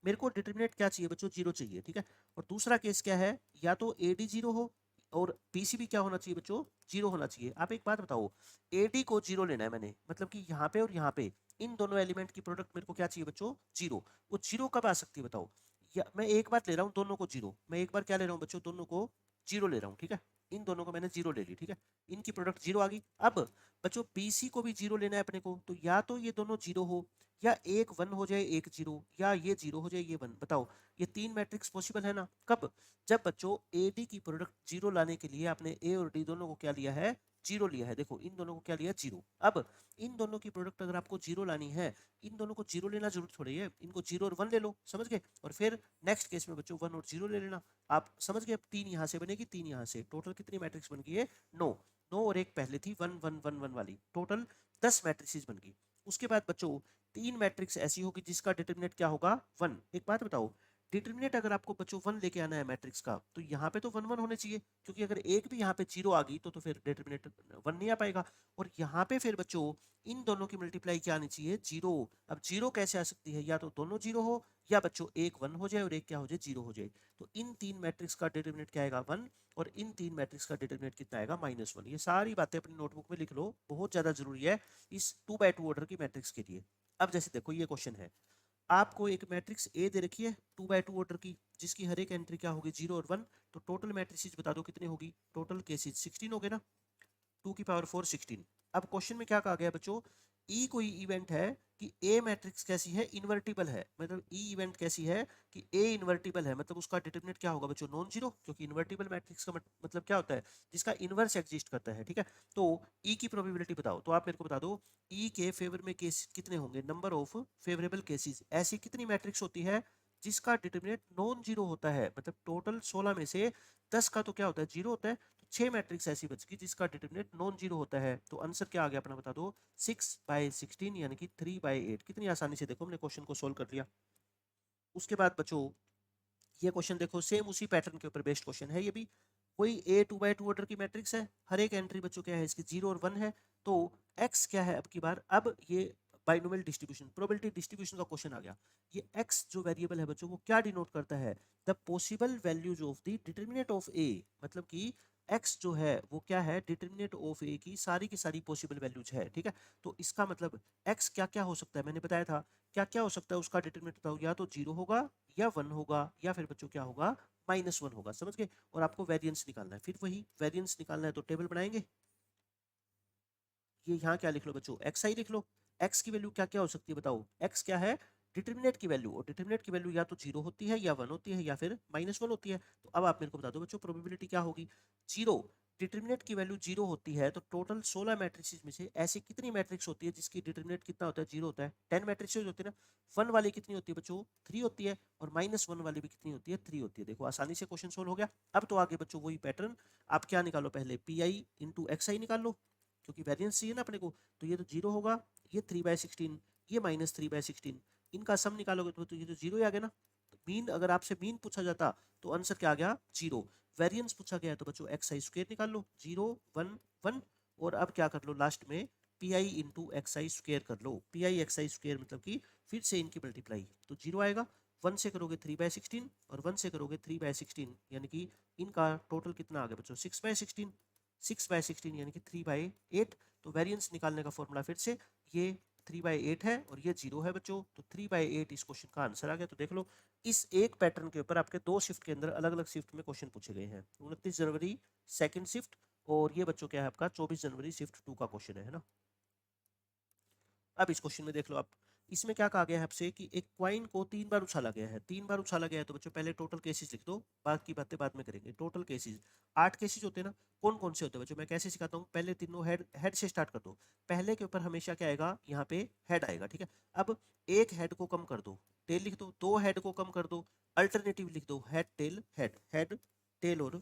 मेरे को डिटर्मिनेंट क्या चाहिए बच्चों 0 चाहिए, ठीक है, और दूसरा केस क्या है, या तो ए डी 0 हो और पीसी भी क्या होना चाहिए बच्चों 0 होना चाहिए। आप एक बात बताओ, ए डी को 0 लेना है मैंने, मतलब कि यहाँ पे और यहाँ पे इन दोनों एलिमेंट की प्रोडक्ट मेरे को क्या चाहिए बच्चों 0, वो 0 कब आ सकती है बताओ, या मैं एक बार ले रहा हूँ दोनों को 0, मैं एक बार क्या ले रहा हूँ बच्चों दोनों को 0 ले रहा हूँ, ठीक है, इन दोनों को मैंने 0 ले ली, ठीक है, इनकी प्रोडक्ट 0 आ गई। अब बच्चों पीसी को भी 0 लेना है अपने को, तो या तो ये दोनों 0 हो या एक 1 हो जाए एक 0, या ये 0 हो जाए ये 1, बताओ ये तीन मैट्रिक्स पॉसिबल है ना, कब, जब बच्चों ए डी की प्रोडक्ट 0 लाने के लिए आपने ए और डी दोनों को क्या लिया है 0 लिया है, देखो इन दोनों को क्या लिया 0। अब इन दोनों की प्रोडक्ट अगर आपको 0 लानी है, इन दोनों को 0 लेना जरूरत थोड़ी है, इनको 0 और 1 ले लो, समझ गए, और फिर नेक्स्ट केस में बच्चों 1 और 0 ले लेना, आप समझ गए। अब 3 यहाँ से बनेगी 3 यहाँ से, टोटल कितनी मैट्रिक्स बन गई है 9, 9 और एक पहले थी 1 1 1 1 वाली, टोटल 10 मैट्रिक्स बन गई। उसके बाद बच्चों तीन मैट्रिक्स ऐसी होगी जिसका डिटर्मिनेंट क्या होगा 1। एक बात बताओ, डिटर्मिनेंट अगर आपको बच्चों 1 लेके आना है मैट्रिक्स का, तो यहाँ पे तो 1 1 होने चाहिए, क्योंकि अगर एक भी यहाँ पे 0 आ गई तो फिर डिटर्मिनेंट 1 नहीं आ पाएगा, और यहाँ पे फिर बच्चों इन दोनों की मल्टीप्लाई क्या आनी चाहिए 0। अब 0 कैसे आ सकती है, या तो दोनों 0 हो या बच्चों एक 1 हो जाए और एक क्या हो जाए 0 हो जाए, तो इन तीन मैट्रिक्स का डिटर्मिनेंट क्या आएगा 1, और इन तीन मैट्रिक्स का डिटर्मिनेंट कितना आएगा -1। ये सारी बातें अपनी नोटबुक में लिख लो, बहुत ज्यादा जरूरी है इस 2x2 ऑर्डर की मैट्रिक्स के लिए। अब जैसे देखो ये क्वेश्चन है, आपको एक मैट्रिक्स ए दे रखी है 2x2 ऑर्डर की, जिसकी हर एक एंट्री क्या होगी 0 और 1, तो टोटल मैट्रिसेस बता दो कितनी होगी, टोटल केसेस 16 हो गए ना, 2 की पावर 4 16। अब क्वेश्चन में क्या कहा गया बच्चों, ई कोई इवेंट है कि ए मैट्रिक्स कैसी है इन्वर्टिबल है, मतलब ई इवेंट कैसी है कि ए इन्वर्टिबल है, मतलब उसका डिटरमिनेंट क्या होगा बच्चों नॉन जीरो, क्योंकि इन्वर्टिबल मैट्रिक्स का मतलब क्या होता है जिसका इनवर्स एग्जिस्ट करता है, ठीक है। तो ई की प्रोबेबिलिटी बताओ, तो आप मेरे को बता दो ई के फेवर में केस कितने होंगे, नंबर ऑफ फेवरेबल केसेस, ऐसी कितनी मैट्रिक्स होती है जिसका डिटरमिनेंट नॉन जीरो होता है, मतलब टोटल 16 में से 10 का तो क्या होता है जीरो होता है, तो 6 मैट्रिक्स ऐसी बच गई जिसका डिटरमिनेंट नॉन जीरो होता है। तो आंसर क्या आ गया अपना बता दो 6/16 यानी कि 3/8। कितनी आसानी से देखो हमने क्वेश्चन को सोल्व कर लिया। उसके बाद बच्चों ये क्वेश्चन देखो सेम उसी पैटर्न के ऊपर बेस्ड क्वेश्चन है, ये भी कोई ए 2x2 ऑर्डर की मैट्रिक्स है, हर एक एंट्री बच्चों क्या है इसकी 0 और 1 है, तो x क्या है अब की बार, अब ये बाइनोमियल डिस्ट्रीब्यूशन प्रोबेबिलिटी डिस्ट्रीब्यूशन का क्वेश्चन आ गया। ये x जो वेरिएबल है बच्चों वो क्या डिनोट करता है, the possible values of the determinant of A, मतलब कि x जो है वो क्या है, डिटर्मिनेंट ऑफ a की सारी पॉसिबल वैल्यूज है, ठीक है। तो इसका मतलब x क्या क्या हो सकता है, मैंने बताया था क्या क्या हो सकता है उसका डिटर्मिनेंट बताओ, या तो 0 होगा या 1 होगा या फिर बच्चों क्या होगा, -1 होगा, समझ गए। और आपको वेरिएंस निकालना है, फिर वही वेरिएंस निकालना है तो टेबल बनाएंगे। ये यहाँ क्या लिख लो बच्चों, एक्स आई लिख लो। एक्स की वैल्यू क्या क्या हो सकती है बताओ, एक्स क्या है, डिटर्मिनेंट की वैल्यू, और डिटर्मिनेंट की वैल्यू या तो 0 होती है या 1 होती है या फिर -1 होती है। तो अब आप मेरे को बता दो बच्चों प्रोबेबिलिटी क्या होगी, 0। डिटर्मिनेंट की वैल्यू 0 होती है तो टोटल 16 मैट्रिक्स में से ऐसी कितनी मैट्रिक्स होती है जिसकी डिटर्मिनेंट कितना होता है, 0 होता है, 10 मैट्रिक्स होती है ना। 1 वाली कितनी होती है बच्चों, 3 होती है, और -1 वाली भी कितनी होती है, 3 होती है। देखो आसानी से क्वेश्चन सोल्व हो गया। अब तो आगे बच्चों वही पैटर्न, आप क्या निकालो पहले, पी आई इंटू एक्स आई निकाल लो, क्योंकि वेरिएंस चाहिए ना अपने को। तो ये तो 0 होगा, ये 3/16, ये -3/16, इनका सम निकालोगे तो ये तो 0 ही आ गया ना। तो मीन, अगर आपसे मीन पूछा जाता तो आंसर क्या आ गया, 0। वेरिएंस पूछा गया तो बच्चों एक्स आई स्क्वायर निकाल लो, 0 1 1, और अब क्या कर लो लास्ट में p i into x i square कर लो, p i x i square मतलब कि फिर से इनकी मल्टीप्लाई, तो 0 आएगा। 1 से करोगे 3/16 और 1 से करोगे 3/16, यानी कि इनका टोटल कितना आ गया बच्चों, 6/16, 6/16 यानी कि 3/8। तो वेरिएंस निकालने का फॉर्मूला फिर से, ये 3/8 है और ये 0 है बच्चों, तो 3/8 इस क्वेश्चन का आंसर आ गया। तो देख लो इस एक पैटर्न के ऊपर आपके 2 शिफ्ट के अंदर अलग अलग शिफ्ट में क्वेश्चन पूछे गए हैं। 29 जनवरी सेकंड शिफ्ट, और ये बच्चों क्या है आपका 24 जनवरी शिफ्ट 2 का क्वेश्चन है ना। अब इस क्वेश्चन में देख लो आप, इसमें क्या कहा गया है आपसे कि एक क्वाइन को 3 बार उछाला गया है, 3 बार उछाला गया है। तो बच्चों पहले टोटल केसेस लिख दो, बाकी बातें बाद में करेंगे। टोटल केसेस 8 केसेस होते हैं ना। कौन कौन से होते हैं बच्चों, मैं कैसे सिखाता हूँ, पहले तीनों हेड हेड से स्टार्ट कर दो। पहले के ऊपर हमेशा क्या आएगा, यहाँ पे हेड आएगा, ठीक है। अब एक हेड को कम कर दो, टेल लिख दो, दो हेड को कम कर दो, अल्टरनेटिव लिख दो, head tail head, head tail और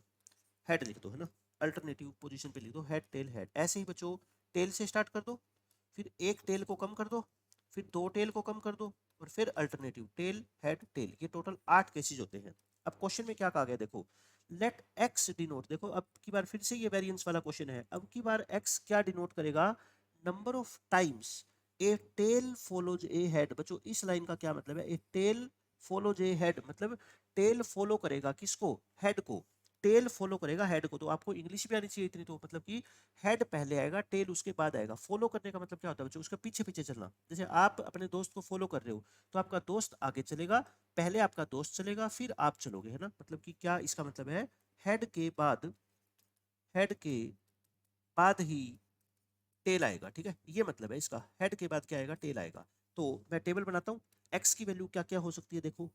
हेड लिख दो, है ना। अल्टरनेटिव पोजीशन पे लिख दो हेड टेल हेड। ऐसे ही बच्चों टेल से स्टार्ट कर दो, फिर एक टेल को कम कर दो, फिर दो टेल को कम कर दो, और फिर अल्टरनेटिव टेल हेड टेल। ये टोटल 8 केसेज होते हैं। अब क्वेश्चन में क्या कहा गया देखो, लेट एक्स डिनोट, देखो अब की बार फिर से ये वेरिएंस वाला क्वेश्चन है। अब की बार एक्स क्या डिनोट करेगा, number of times a tail follows a head. बच्चों इस लाइन का क्या मतलब है, a tail follows a head, मतलब टेल फॉलो करेगा किसको, हेड को। टेल फॉलो करेगा हेड को, तो आपको इंग्लिश भी आनी चाहिए इतनी, तो मतलब कि हेड पहले आएगा, टेल उसके बाद आएगा। फॉलो करने का मतलब क्या होता है बच्चों, उसके पीछे पीछे चलना। जैसे आप अपने दोस्त को फॉलो कर रहे हो तो आपका दोस्त आगे चलेगा, पहले आपका दोस्त चलेगा फिर आप चलोगे, है ना। मतलब कि क्या इसका मतलब है, हेड के बाद, हेड के बाद ही टेल आएगा, ठीक है। ये मतलब है इसका, हेड के बाद क्या आएगा, टेल आएगा। तो मैं टेबल बनाता हूँ, एक्स की वैल्यू क्या क्या हो सकती है देखो।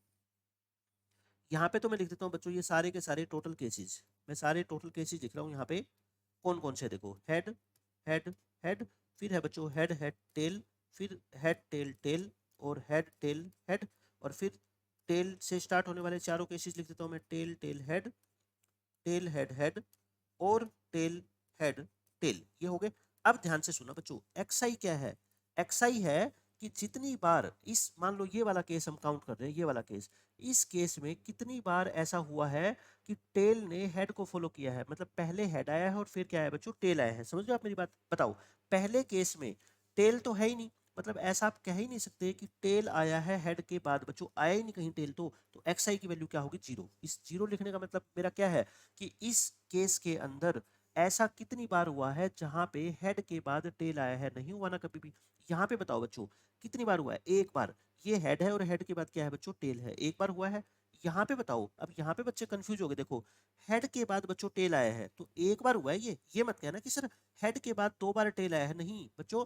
यहाँ पे तो मैं लिख देता हूँ बच्चों ये सारे के सारे टोटल केसेस, मैं सारे टोटल केसेस लिख रहा हूँ यहाँ पे। कौन कौन से देखो, हेड हेड हेड, फिर है बच्चों हेड हेड टेल, फिर हेड टेल टेल, और हेड टेल हेड, और फिर टेल से स्टार्ट होने वाले चारों केसेस लिख देता हूँ मैं, tail tail head, tail head head, और टेल हेड टेल। ये हो गए। अब ध्यान से सुना बच्चों, एक्सआई क्या है, एक्सआई है कि जितनी बार इस, मान लो ये वाला केस हम काउंट कर रहे हैं, ये वाला केस, इस केस में कितनी बार ऐसा हुआ है कि टेल ने हेड को फॉलो किया है। मतलब पहले हेड आया है और फिर क्या है बच्चों, टेल आया है। समझ रहे हो आप मेरी बात, बताओ पहले केस में टेल तो है ही नहीं, मतलब ऐसा आप कह ही नहीं सकते कि टेल आया है हेड के बाद, बच्चों आया ही नहीं कहीं टेल। तो एक्स आई की वैल्यू क्या होगी, 0। इस 0 लिखने का मतलब मेरा क्या है कि इस केस के अंदर ऐसा कितनी बार हुआ है जहां पे हेड के बाद टेल आया है, नहीं हुआ ना कभी भी। यहाँ पे बताओ बच्चों कितनी बार हुआ है, एक बार। ये हेड है और हेड के बाद क्या है बच्चों, टेल है, एक बार हुआ है। यहाँ पे बताओ, अब यहाँ पे बच्चे कंफ्यूज हो गए, देखो हेड के बाद बच्चों टेल आया है तो एक बार हुआ है, ये मत कहना कि सर हेड के बाद 2 बार टेल आया है, नहीं बच्चों।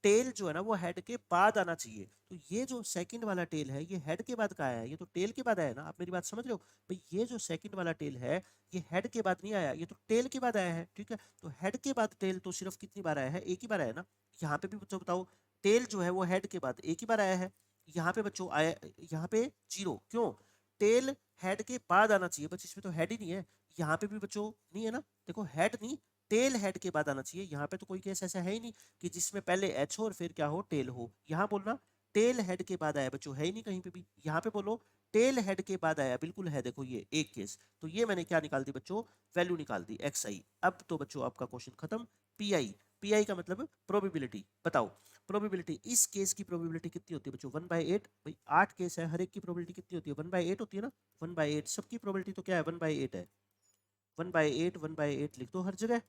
टेल जो है ना वो हेड के बाद आना चाहिए। तो ये जो सेकंड वाला टेल है ये हेड के बाद का आया है, ये तो टेल के बाद आया है ना। आप मेरी बात समझ रहे हो भाई, ये जो सेकंड वाला टेल है ये हेड के बाद नहीं आया, ये तो टेल के बाद आया है, ठीक है। तो हेड के बाद टेल तो सिर्फ कितनी बार आया है, एक ही बार आया ना। यहाँ पे भी बच्चों बताओ, टेल जो है वो हेड के बाद एक ही बार आया है। यहाँ पे बच्चों आया, यहाँ पे 0 क्यों, टेल हेड के बाद आना चाहिए, बच्चे इसमें तो हेड ही नहीं है। यहाँ पे भी बच्चों नहीं है ना, देखो हेड नहीं, टेल हेड के बाद आना चाहिए। यहाँ पे तो कोई केस ऐसा है ही नहीं कि जिसमें पहले एच हो और फिर क्या हो, टेल हो। यहाँ बोलना टेल हेड के बाद आया, बच्चों है ही नहीं कहीं पे भी। यहाँ पे बोलो टेल हेड के बाद आया, बिल्कुल है, देखो ये एक केस। तो ये मैंने क्या निकाल दी बच्चों, वैल्यू निकाल दी एक्स आई। अब तो बच्चों आपका क्वेश्चन खत्म। पी आई, पी आई का मतलब प्रोबेबिलिटी, बताओ प्रोबेबिलिटी, इस केस की प्रोबेबिलिटी कितनी होती है बच्चों, 1/8। भाई 8 केस है, हर एक की प्रोबेबिलिटी कितनी होती है, 1/8 होती है ना। 1/8 सबकी प्रोबेबिलिटी तो क्या है, 1/8 है। 1/8 1/8 लिख दो हर जगह।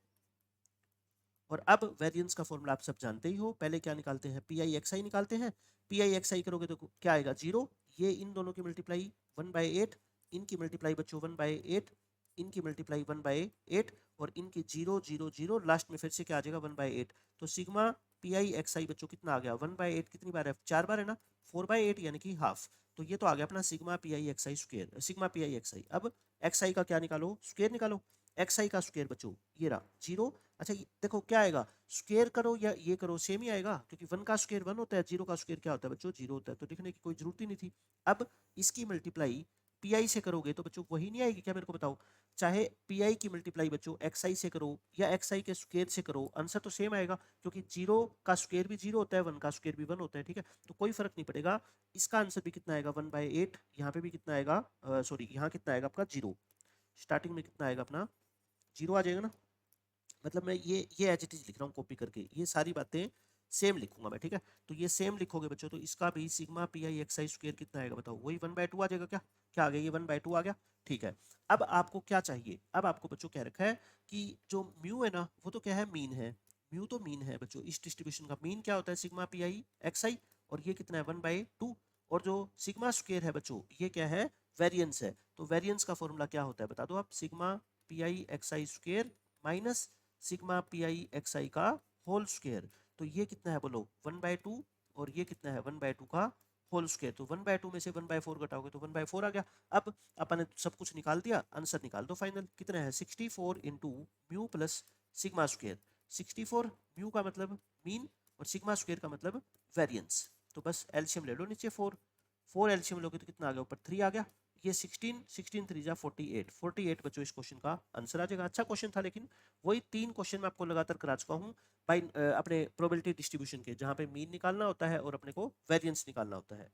और अब वेरिएंस का फॉर्मूला आप सब जानते ही हो, पहले क्या निकालते हैं, पी आई एक्स आई निकालते हैं। पी आई एक्स आई करोगे तो क्या आएगा, 0। ये इन दोनों की मल्टीप्लाई 1/8, इनकी मल्टीप्लाई बच्चों 1/8, इनकी मल्टीप्लाई 1/8 और इनकी 0 0 0, लास्ट में फिर से क्या आ जाएगा 1/8। तो सिग्मा पी आई एक्स आई बच्चों कितना आ गया, 1/8 कितनी बार है, 4 बार है ना, 4/8 यानी कि हाफ। तो ये तो आ गया अपना sigma p i x i square, sigma p i x i. अब एक्स आई का क्या निकालो, स्क्वायर निकालो। एक्स आई का स्क्वायर बच्चों ये रहा 0। अच्छा देखो क्या आएगा, स्क्वायर करो या ये करो सेम ही आएगा, क्योंकि 1 का स्क्वायर 1 होता है, 0 का स्क्वायर क्या होता है बच्चों, 0 होता है, तो लिखने की कोई जरूरत ही नहीं थी। अब इसकी मल्टीप्लाई पी आई से करोगे तो बच्चों वही नहीं आएगी क्या, मेरे को बताओ। चाहे पी आई की मल्टीप्लाई बच्चों एक्स आई से करो या एक्स आई के स्क्वायर से करो, आंसर तो सेम आएगा, क्योंकि 0 का स्क्वायर भी 0 होता है, 1 का स्क्वायर भी 1 होता है, ठीक है। तो कोई फर्क नहीं पड़ेगा। इसका आंसर भी कितना आएगा 1/8, यहाँ पे भी कितना आएगा, सॉरी यहाँ कितना आएगा आपका 0, स्टार्टिंग में कितना आएगा अपना 0 आ जाएगा ना। मतलब मैं ये एज इट इज लिख रहा हूँ कॉपी करके, ये सारी बातें सेम लिखूंगा मैं, ठीक है। तो ये सेम लिखोगे बच्चों, तो इसका भी sigma p i x i square कितना आएगा बताओ, वही 1/2 आ जाएगा। क्या क्या आ गया, ये 1/2 आ गया, ठीक है। अब आपको क्या चाहिए, अब आपको बच्चों क्या रखा है कि जो म्यू है ना वो तो क्या है, मीन है। म्यू तो मीन है बच्चों, इस डिस्ट्रीब्यूशन का मीन क्या होता है, सिग्मा पी आई एक्स आई, और ये कितना है 1/2। और जो सिग्मा स्क्वायर है बच्चों ये क्या है, वेरियंस है। तो वेरियंस का फॉर्मूला क्या होता है बता दो आप, sigma p i x i square minus sigma p i x i का होल स्क्वायर। तो ये कितना है बोलो 1/2, और ये कितना है 1/2 का होल स्क्वायर। तो 1/2 में से 1/4 घटाओगे तो 1/4 आ गया। अब अपन ने सब कुछ निकाल दिया, आंसर निकाल दो फाइनल, कितना है 64 into mu plus sigma square. 64 mu का मतलब मीन और सिग्मा स्क्वायर का मतलब वेरियंस। तो बस एलसीएम ले लो नीचे 4, 4 एलसीएम लोगे तो कितना आ गया, ऊपर 3 आ गया। ये 16 16 3 जा 48, 48 बच्चों इस क्वेश्चन का आंसर आ जाएगा। अच्छा क्वेश्चन था, लेकिन वही 3 क्वेश्चन मैं आपको लगातार करा चुका हूँ बाई अपने प्रोबेबिलिटी डिस्ट्रीब्यूशन के, जहां पे मीन निकालना होता है और अपने को वेरिएंस निकालना होता है।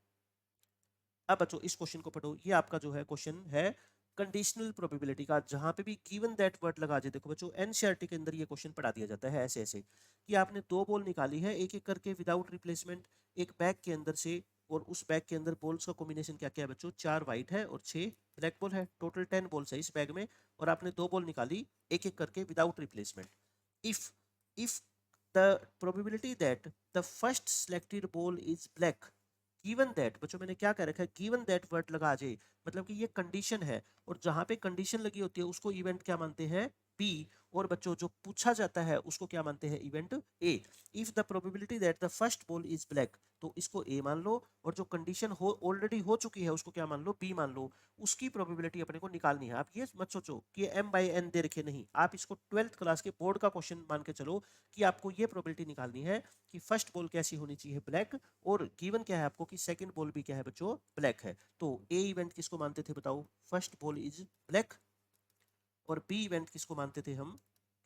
अब बच्चों इस क्वेश्चन को पढ़ो, ये आपका जो है क्वेश्चन है कंडीशनल प्रोबेबिलिटी का, जहां पे भी गिवन दैट वर्ड लगा दे। देखो बच्चों एनसीईआरटी के अंदर ये क्वेश्चन पढ़ा दिया जाता है ऐसे ऐसे, कि आपने 2 बॉल निकाली है एक एक करके विदाउट रिप्लेसमेंट एक बैग के अंदर से, और उस बैग के अंदर बॉल्स का कॉम्बिनेशन क्या क्या है बच्चों, 4 व्हाइट है और 6 ब्लैक बॉल है, टोटल 10 बॉल्स है इस बैग में, और आपने 2 बॉल निकाली एक एक करके without replacement. If if the probability that the first selected ball is black, given that बच्चों मैंने क्या कह रखा है, गिवन दैट वर्ड लगा आ जाए, मतलब कि ये कंडीशन है, और जहां पे कंडीशन लगी होती है उसको इवेंट क्या मानते हैं, बी। और बच्चों जो पूछा जाता है उसको क्या मानते हैं, event A. If the probability that the first ball is black, तो इसको ए मान लो, और जो कंडीशन हो ऑलरेडी हो चुकी है उसको क्या मान लो, बी मान लो। उसकी प्रोबेबिलिटी अपने को निकालनी है। आप ये मत सोचो कि ये m/n दे रखे, नहीं, आप इसको 12th क्लास के बोर्ड का क्वेश्चन मान के चलो कि आपको ये प्रोबेबिलिटी निकालनी है कि फर्स्ट बॉल कैसी होनी चाहिए, ब्लैक, और गिवन क्या है आपको कि सेकंड बॉल भी क्या है बच्चों, ब्लैक है। तो ए इवेंट किसको मानते थे बताओ, फर्स्ट बॉल इज ब्लैक, और बी इवेंट किसको मानते थे हम,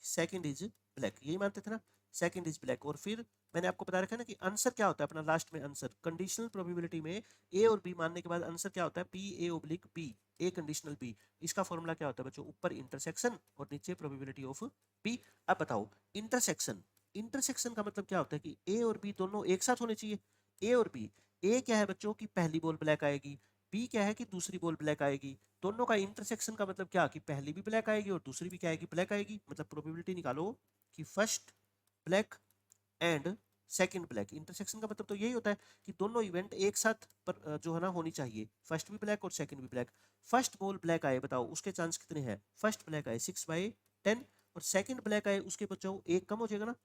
सेकंड इज ब्लैक, यही मानते थे ना, सेकंड इज ब्लैक। और फिर मैंने आपको बता रखा है ना कि आंसर क्या होता है अपना, लास्ट में आंसर कंडीशनल प्रोबेबिलिटी में ए और बी मानने के बाद आंसर क्या होता है, P A oblique B, A conditional B. इसका फॉर्मूला क्या होता है बच्चों, ऊपर इंटरसेक्शन और नीचे प्रोबेबिलिटी ऑफ बी। अब बताओ इंटरसेक्शन, इंटरसेक्शन का मतलब क्या होता है कि ए और बी दोनों एक साथ होने चाहिए, ए और बी। ए क्या है बच्चों की पहली बॉल ब्लैक आएगी, बी क्या है कि दूसरी बॉल ब्लैक आएगी, दोनों का इंटरसेक्शन का मतलब क्या कि पहली भी ब्लैक आएगी और दूसरी भी क्या आएगी, ब्लैक आएगी। मतलब प्रोबेबिलिटी निकालो कि first black and second black, intersection का मतलब तो यही होता है कि दोनों इवेंट एक साथ पर जो है ना होनी चाहिए, फर्स्ट भी ब्लैक और सेकंड भी ब्लैक। फर्स्ट बॉल ब्लैक आए बताओ उसके चांस कितने हैं, फर्स्ट ब्लैक आए 6/10, और सेकंड ब्लैक आए उसके बच्चों एक कम हो जाएगा ना,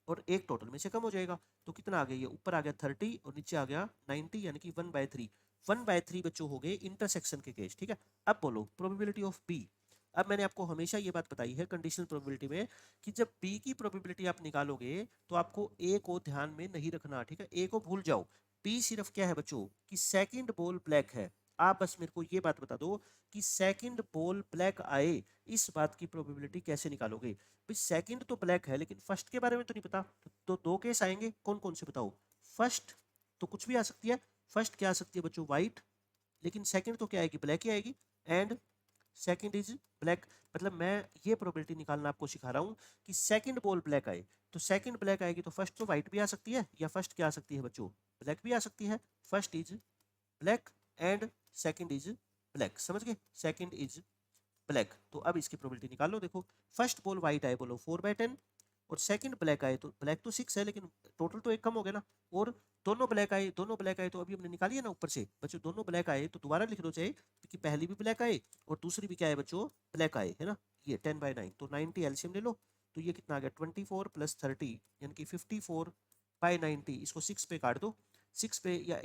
और एक टोटल में से कम हो जाएगा। तो कितना आ गया, ये ऊपर आ गया 30 और नीचे आ गया 90, यानी कि 1/3, 1/3 बच्चों हो गए इंटरसेक्शन के केस, ठीक है। अब बोलो प्रोबेबिलिटी ऑफ बी। अब मैंने आपको हमेशा ये बात बताई है कंडीशनल प्रोबेबिलिटी में कि जब बी की प्रोबेबिलिटी आप निकालोगे तो आपको ए को ध्यान में नहीं रखना, ठीक है, ए को भूल जाओ। बी सिर्फ क्या है बच्चों कि सेकंड बॉल ब्लैक है। आप बस मेरे को ये बात बता दो कि सेकंड बॉल ब्लैक आए, इस बात की प्रोबेबिलिटी कैसे निकालोगे। भाई सेकंड तो ब्लैक है लेकिन फर्स्ट के बारे में तो नहीं पता, तो 2 केस आएंगे, कौन कौन से बताओ। फर्स्ट तो कुछ भी आ सकती है, फर्स्ट क्या आ सकती है बच्चों, व्हाइट, लेकिन सेकंड तो क्या आएगी, ब्लैक ही आएगी, एंड सेकंड इज ब्लैक। मतलब मैं ये प्रोबेबिलिटी निकालना आपको सिखा रहा हूँ कि सेकंड बॉल ब्लैक आए, तो सेकंड ब्लैक आएगी तो फर्स्ट तो व्हाइट भी आ सकती है, या फर्स्ट क्या आ सकती है बच्चों, ब्लैक भी आ सकती है। First is black and second is black, समझ गए, सेकंड इज ब्लैक, तो अब इसकी प्रोबेबिलिटी निकाल लो। देखो फर्स्ट बॉल वाइट आए बोलो 4/10 और सेकंड ब्लैक आए, तो ब्लैक तो 6 है लेकिन टोटल तो एक कम हो गया ना, और दोनों ब्लैक आए तो अभी हमने निकाली है ना ऊपर से बच्चों, दोनों ब्लैक आए तो दोबारा लिख दो चाहे कि पहली भी ब्लैक आए और दूसरी भी क्या है बच्चों ब्लैक आए, है ना। ये 10/9 तो 90 एलसीएम ले लो, तो ये कितना आ गया 24 + 30 यानी कि 54/90, इसको 6 पे काट दो, 6 पे या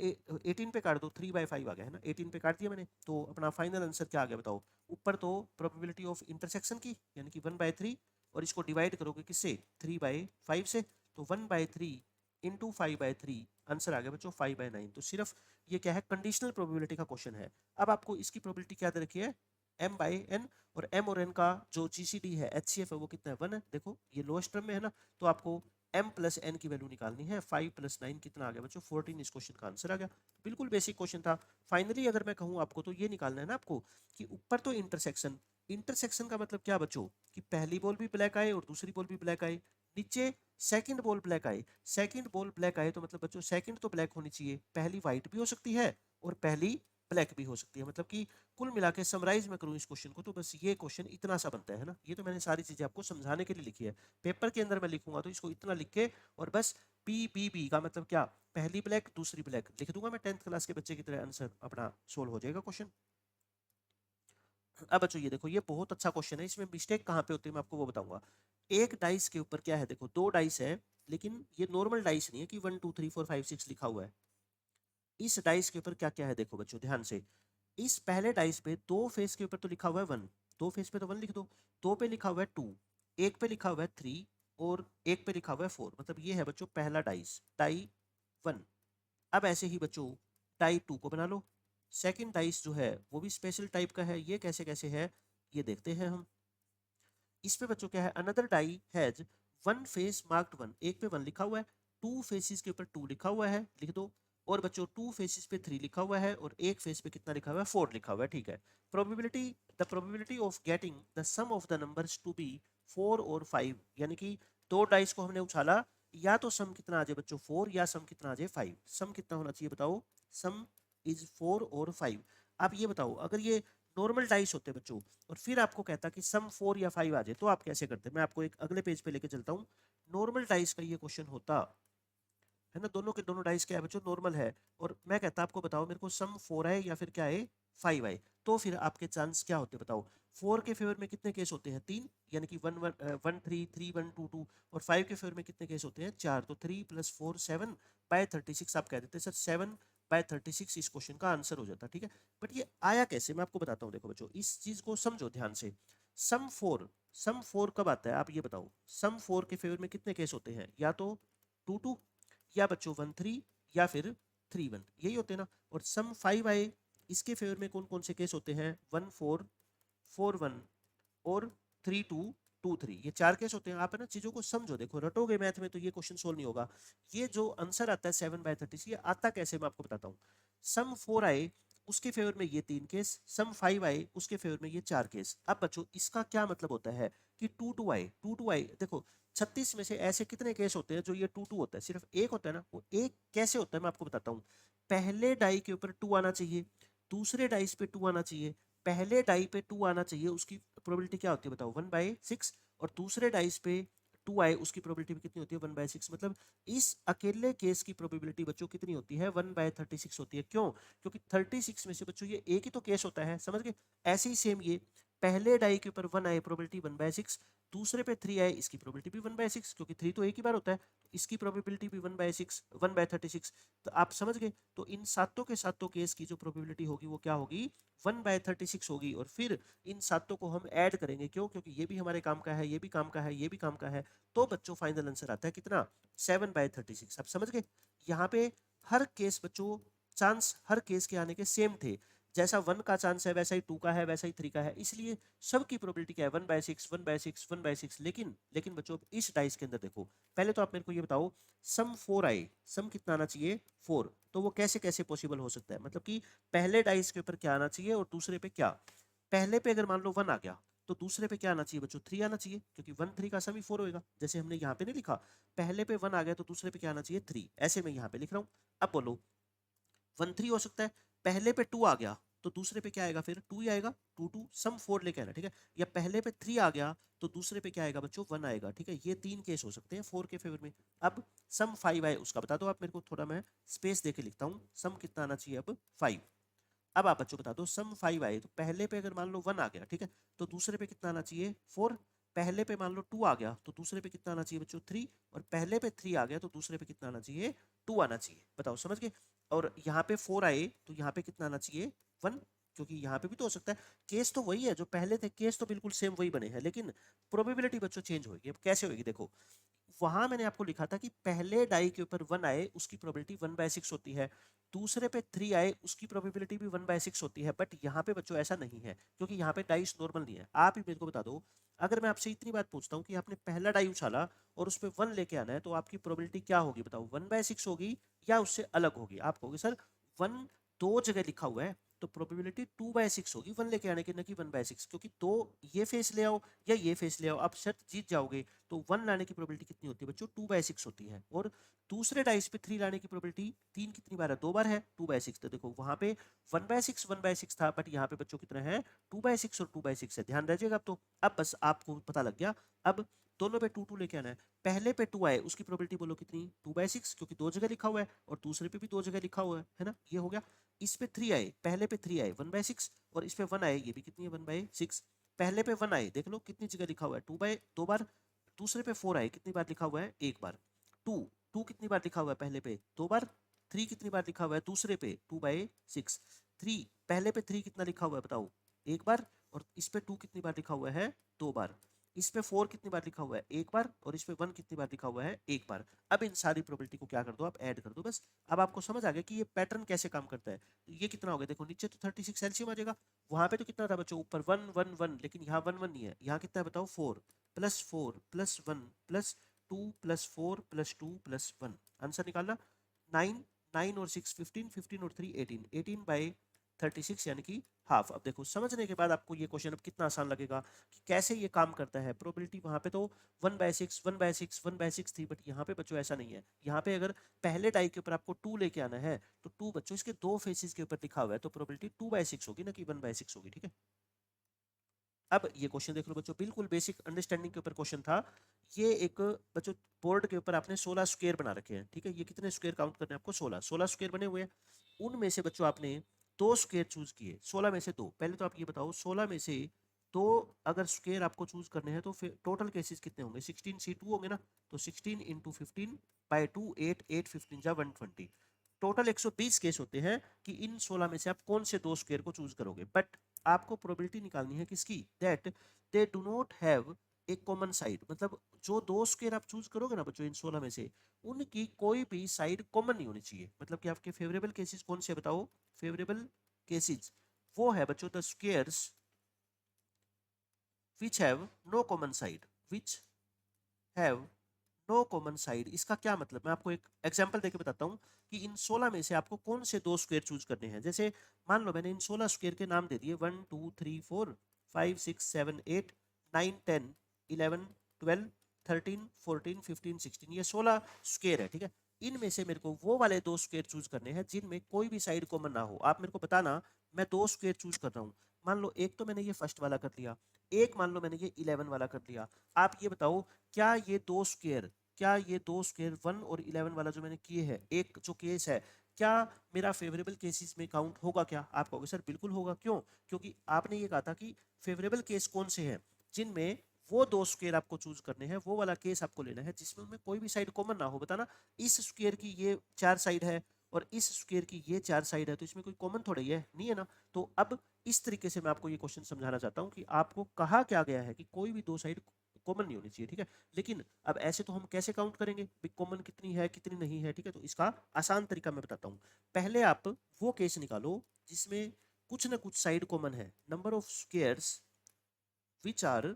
18 पे काट दो, 3/5 आ गया है ना, 18 पे काट दिया मैंने, तो अपना फाइनल आंसर क्या आ गया बताओ। ऊपर तो प्रोबेबिलिटी ऑफ इंटरसेक्शन की यानी कि 1/3 और इसको डिवाइड करोगे किससे 3/5 से, तो 1/3 इंटू 5/3 आंसर आ गया बच्चों 5/9। तो सिर्फ ये क्या है कंडीशनल प्रोबेबिलिटी का क्वेश्चन है। अब आपको इसकी प्रोबेबिलिटी क्या दे रखी है m/n, और m और n का जो जीसीडी है एचसीएफ है वो कितना है 1 है। देखो ये लोएस्ट टर्म में है ना, तो आपको m + n की वैल्यू निकालनी है। 5 + 9 कितना आ गया बच्चों 14, इस क्वेश्चन का आंसर आ गया। बिल्कुल बेसिक क्वेश्चन था। फाइनली अगर मैं कहूँ आपको तो ये निकालना है ना आपको कि ऊपर तो इंटरसेक्शन, इंटरसेक्शन का मतलब क्या बच्चों कि पहली बॉल भी ब्लैक आए और दूसरी बॉल भी ब्लैक आए, नीचे सेकंड बॉल ब्लैक आए, सेकंड बॉल ब्लैक आए तो मतलब बच्चों सेकंड तो ब्लैक होनी चाहिए, पहली वाइट भी हो सकती है और पहली ब्लैक भी हो सकती है। मतलब कि कुल मिला के समराइज में करूँ इस क्वेश्चन को तो बस ये क्वेश्चन इतना सा बनता है ना। ये तो मैंने सारी चीजें आपको समझाने के लिए लिखी है, पेपर के अंदर मैं लिखूंगा तो इसको इतना लिख के और बस PBB का मतलब क्या पहली ब्लैक दूसरी ब्लैक लिख दूंगा मैं 10th क्लास के बच्चे की तरह, आंसर अपना सोल्व हो जाएगा क्वेश्चन। अब बच्चों ये देखो ये बहुत अच्छा क्वेश्चन है, इसमें मिस्टेक कहाँ पे होती है मैं आपको वो बताऊंगा। एक डाइस के ऊपर क्या है देखो दो डाइस है, लेकिन ये नॉर्मल डाइस नहीं है कि 1 2 3 4 5 6 लिखा हुआ है। इस डाइस के ऊपर क्या क्या है देखो बच्चों ध्यान से, इस पहले डाइस पे दो फेस के ऊपर तो लिखा हुआ है 1, दो फेस पे तो 1 लिख दो, दो पे लिखा हुआ है 2, एक पे लिखा हुआ है 3 और एक पे लिखा हुआ है 4, मतलब ये है बच्चों पहला डाइस डाई 1। अब ऐसे ही बच्चों टाइप 2 को बना लो। सेकंड डाइस जो है वो भी स्पेशल टाइप का है, ये कैसे कैसे है ये देखते हैं हम। इस पे बच्चों क्या है another die has one face marked 1, एक पे 1 लिखा हुआ है, टू फेसेस के ऊपर 2 लिखा हुआ है लिख दो, और बच्चों टू फेसेस पे 3 लिखा हुआ है और एक फेस पे कितना लिखा हुआ है 4 लिखा हुआ है, ठीक है। Probability the probability of getting the sum of the numbers to be 4 और 5, यानी कि दो डाइस को हमने उछाला, या तो सम कितना आ जाए बच्चों 4 या सम कितना आ जाए 5, सम कितना होना चाहिए बताओ, सम इज 4 और 5। आप ये बताओ अगर ये नॉर्मल डाइस होते बच्चों और फिर आपको कहता कि सम 4 या 5 आ जाए तो आप कैसे करते, मैं आपको एक अगले पेज पे लेके चलता हूँ। नॉर्मल डाइस का ये क्वेश्चन होता है ना, दोनों के दोनों डाइस क्या है बच्चों नॉर्मल है, और मैं कहता आपको बताओ मेरे को सम 4 आए या फिर क्या है 5 आए, तो फिर आपके चांस क्या होते बताओ। 4 के फेवर में कितने केस होते हैं 3, यानी कि 1 1 1 3 3 1 2 2, और 5 के फेवर में कितने केस होते हैं 4, तो 3 + 4 7/36 आप कह देते सर 7/36 इस क्वेश्चन का आंसर हो जाता, ठीक है। बट ये आया कैसे मैं आपको बताता हूँ, देखो बच्चों इस चीज को समझो ध्यान से। सम 4 कब आता है आप ये बताओ, सम 4 के फेवर में कितने केस होते हैं, या तो 2 2 या बच्चों 1 3 या फिर 3 1, यही होते हैं ना। और सम 5 आए इसके फेवर में कौन कौन से केस होते हैं 1 4 4 1 और 3 2 2 3, ये चार केस होते हैं। आप है ना चीजों को समझो, देखो रटोगे मैथ में तो ये क्वेश्चन सोल्व नहीं होगा। ये जो आंसर आता है 7/36 ये आता कैसे मैं आपको बताता हूँ। सम 4 आए उसके फेवर में ये 3 केस, सम 5 आए उसके फेवर में ये 4 केस। अब बच्चों इसका क्या मतलब होता है कि 2 2 आए, 2 2 आए, देखो 36 में से ऐसे कितने केस होते हैं जो ये 2 2 होता है, सिर्फ एक होता है ना, वो एक कैसे होता है मैं आपको बताता हूँ। पहले डाई के ऊपर 2 आना चाहिए, दूसरे डाइस पे 2 आना चाहिए, पहले डाई पे 2 आना चाहिए, उसकी प्रोबेबिलिटी क्या होती है बताओ 1/6, और दूसरे डाइस पे 2 आए उसकी प्रोबेबिलिटी भी कितनी होती है 1/6, मतलब इस अकेले केस की प्रोबेबिलिटी बच्चों कितनी होती है 1/36 होती है। क्यों, क्योंकि 36 में से बच्चों ये एक ही तो केस होता है, समझ गए। ऐसे ही सेम ये पहले डाई के ऊपर 1 आए प्रोबेबिलिटी 1/6, दूसरे पे 3 आए इसकी प्रोबेबिलिटी भी 1/6, क्योंकि 3 तो एक ही बार होता है, तो इसकी प्रोबेबिलिटी भी 1/6 1/36। तो आप समझ गए, तो इन सातों के सातों केस की जो प्रोबेबिलिटी होगी वो क्या होगी 1/36 होगी, और फिर इन सातों को हम ऐड करेंगे, क्यों, क्योंकि ये भी हमारे काम का है, ये भी काम का है, ये भी काम का है, तो बच्चों फाइनल आंसर आता है कितना 7/36। आप समझ गए, यहाँ पे हर केस बच्चों चांस हर केस के आने के सेम थे, जैसा 1 का चांस है वैसा ही 2 का है वैसा ही 3 का है, इसलिए सबकी प्रोबेबिलिटी क्या है 1/6 1/6 1/6। लेकिन लेकिन बच्चों इस डाइस के अंदर देखो, पहले तो आप मेरे को ये बताओ सम 4 आए, सम कितना आना चाहिए 4, तो वो कैसे कैसे पॉसिबल हो सकता है, मतलब कि पहले डाइस के ऊपर क्या आना चाहिए और दूसरे पे क्या। पहले पे अगर मान लो 1 आ गया तो दूसरे पे क्या आना चाहिए बच्चों 3 आना चाहिए, क्योंकि 1 3 का सम ही 4 होएगा, जैसे हमने यहाँ पे नहीं लिखा पहले पे 1 आ गया तो दूसरे पे क्या आना चाहिए 3, ऐसे मैं यहाँ पे लिख रहा हूँ। अब बोलो 1 3 हो सकता है, पहले पे 2 आ गया तो दूसरे पे क्या आएगा फिर 2 ही आएगा, 2 2 सम 4 लेके आना, ठीक है। या पहले पे 3 आ गया तो दूसरे पे क्या आएगा बच्चों 1 आएगा, ठीक है। ये 3 केस हो सकते हैं 4 के फेवर में। अब सम 5 आए उसका बता दो आप मेरे को, थोड़ा मैं स्पेस दे के लिखता हूँ। सम कितना आना चाहिए अब 5। अब आप बच्चों बता दो सम 5 आए तो पहले पे अगर मान लो 1 आ गया, ठीक है, तो दूसरे पे कितना आना चाहिए 4। पहले पे मान लो 2 आ गया तो दूसरे पे कितना आना चाहिए बच्चों 3। और पहले पे 3 आ गया तो दूसरे पे कितना आना चाहिए 2 आना चाहिए। बताओ समझ गए। और यहाँ पे 4 आए तो यहाँ पे कितना आना चाहिए 1, क्योंकि यहाँ पे भी तो हो सकता है। केस तो वही है जो पहले थे, केस तो बिल्कुल सेम वही बने हैं, लेकिन प्रोबेबिलिटी बच्चों चेंज होगी। अब कैसे होगी देखो, वहां मैंने आपको लिखा था कि पहले डाई के ऊपर 1 आए उसकी प्रोबेबिलिटी 1/6 होती है, दूसरे पे 3 आए उसकी प्रोबेबिलिटी भी 1/6 होती है। बट यहाँ पे बच्चों ऐसा नहीं है, क्योंकि यहाँ पे डाइस नॉर्मल नहीं है। आप ही मेरे को बता दो, अगर मैं आपसे इतनी बात पूछता हूँ कि आपने पहला डाई उछाला और उस पर 1 लेके आना है, तो आपकी प्रोबेबिलिटी क्या होगी बताओ, 1/6 होगी या उससे अलग होगी। आप कहोगे सर 1 दो जगह लिखा हुआ है तो प्रोबेबिलिटी 2/6 होगी 1 लेके आने की, न कि 1/6, क्योंकि दो ये फेस ले आओ या ये फेस ले आओ आप शर्त जीत जाओगे। तो 1 लाने की प्रोबेबिलिटी कितनी होती है बच्चों 2/6 होती है। और दूसरे डाइस पे 3 लाने की प्रोबेबिलिटी 3 कितनी बार है 2 बार है 2/6। तो देखो वहां पे 1/6 था, बट यहाँ पे बच्चों कितना है 2/6 और 2/6 है, ध्यान रखिएगा। अब बस आपको पता लग गया। अब दोनों पे 2 2 लेके आना है। पहले पे 2 आए उसकी प्रोबेबिलिटी बोलो कितनी 2/6, क्योंकि दो जगह लिखा हुआ है और दूसरे पे भी दो जगह लिखा हुआ है ना, ये हो गया। इस पे 3 आए, पहले पे 3 आए 1/6, और इस पे 1 आए ये भी कितनी है 1/6। पहले पे 1 आए देख लो कितनी जगह लिखा हुआ है 2 बार। दूसरे पे 4 आए कितनी बार लिखा हुआ है एक बार। 2 2 कितनी बार लिखा हुआ है पहले पे 2 बार। 3 कितनी बार लिखा हुआ है दूसरे पे 2/6। 3 पहले पे 3 कितना लिखा हुआ है बताओ एक बार। और इस पे 2 कितनी बार लिखा हुआ है 2 बार। इस पे 4 कितनी बार लिखा हुआ है एक बार, और इस पे 1 कितनी बार लिखा हुआ है एक बार। अब इन सारी प्रोबेबिलिटी को क्या कर दो आप ऐड कर दो बस। अब आपको समझ आ गया कि ये पैटर्न कैसे काम करता है। तो ये कितना हो गया देखो, नीचे तो 36 एलसीएम आ जाएगा। वहां पे तो कितना था बच्चों ऊपर 1 1 1, लेकिन यहाँ 1 1 नहीं है। यहाँ कितना है बताओ 4 plus 4 plus 1 plus 2 plus 4 plus 2 plus 1। Answer निकालना 9 9 और 6 15 15 और 3 18 18/36 यानी कि हाफ। अब देखो समझने के बाद आपको ये क्वेश्चन अब कितना आसान लगेगा कि कैसे ये काम करता है। प्रोबेबिलिटी वहां पे तो 1/6 1/6 1/6 थी, बट यहाँ पे बच्चों ऐसा नहीं है। यहाँ पे अगर पहले डाई के ऊपर आपको 2 लेके आना है तो 2 बच्चों इसके दो फेसेस के ऊपर लिखा हुआ है, तो प्रोबेबिलिटी 2/6 होगी ना कि 1/6 होगी, ठीक है। अब ये क्वेश्चन देख लो बच्चों, बिल्कुल बेसिक अंडरस्टैंडिंग के ऊपर क्वेश्चन था। ये एक बच्चों बोर्ड के ऊपर आपने 16 स्क्वायर बना रखे हैं, ठीक है। ये कितने स्क्वायर काउंट करने हैं आपको 16 स्क्वायर बने हुए हैं। उनमें से बच्चों आपने 2 स्क्वायर चूज किए 16 में से 2। पहले तो आप ये बताओ 16 में से 2 अगर स्क्वायर आपको चूज करने हैं तो फिर टोटल केसेस कितने होंगे 16C2 होंगे ना। तो 16 × 15/2 8 8 15 जा 120। टोटल 120 केस होते हैं कि इन 16 में से आप कौन से 2 स्क्वायर को चूज करोगे। बट आपको प्रोबेबिलिटी निकालनी है किसकी, that they do not have a common side. मतलब जो 2 स्क्वायर आप चूज करोगे ना बच्चों इन 16 में से, उनकी कोई भी साइड कॉमन नहीं होनी चाहिए। मतलब कि आपके फेवरेबल केसेस कौन से बताओ, फेवरेबल केसेस वो है बच्चों the squares which have no common side, which have no common side. इसका क्या मतलब, मैं आपको एक एग्जांपल देके बताता हूँ कि इन 16 में से आपको कौन से 2 स्क्वायर चूज करने हैं। जैसे मान लो मैंने इन 16 स्क्वायर के नाम दे दिए 1 2 3 4 5 6 7 8 9 10 11 12 13 14 15 16, ये 16 स्क्वायर है, ठीक है। इनमें से मेरे को वो वाले 2 स्क्वायर चूज करने हैं जिनमें कोई भी साइड कॉमन ना हो। आप मेरे को बताना मैं 2 स्क्वायर चूज कर रहा हूँ। मान लो एक तो मैंने ये फर्स्ट वाला कर लिया, एक मान लो मैंने ये 11 वाला कर लिया। आप ये बताओ क्या ये 2 स्क्वायर, क्या ये 2 स्क्वायर 1 और 11 वाला जो मैंने किए हैं एक जो केस है, क्या मेरा फेवरेबल केसेस में काउंट होगा क्या। आप कहोगे सर बिल्कुल होगा, क्यों, क्योंकि आपने ये कहा था कि फेवरेबल केस कौन से हैं जिनमें वो 2 स्क्वायर आपको चूज करने हैं, वो वाला केस आपको लेना है जिसमें उनमें कोई भी साइड कॉमन ना हो। बताना इस स्क्वायर की ये 4 साइड है और इस स्क्वायर की ये 4 साइड है, तो इसमें कोई कॉमन थोड़ा ही है, नहीं है ना। तो अब इस तरीके से मैं आपको ये क्वेश्चन समझाना चाहता हूँ कि आपको कहा क्या गया है कि कोई भी 2 साइड कॉमन नहीं होनी चाहिए, ठीक है। लेकिन अब ऐसे तो हम कैसे काउंट करेंगे कॉमन कितनी है कितनी नहीं है, ठीक है। तो इसका आसान तरीका मैं बताता हूँ। पहले आप वो केस निकालो जिसमें कुछ ना कुछ साइड कॉमन है। Number of squares which are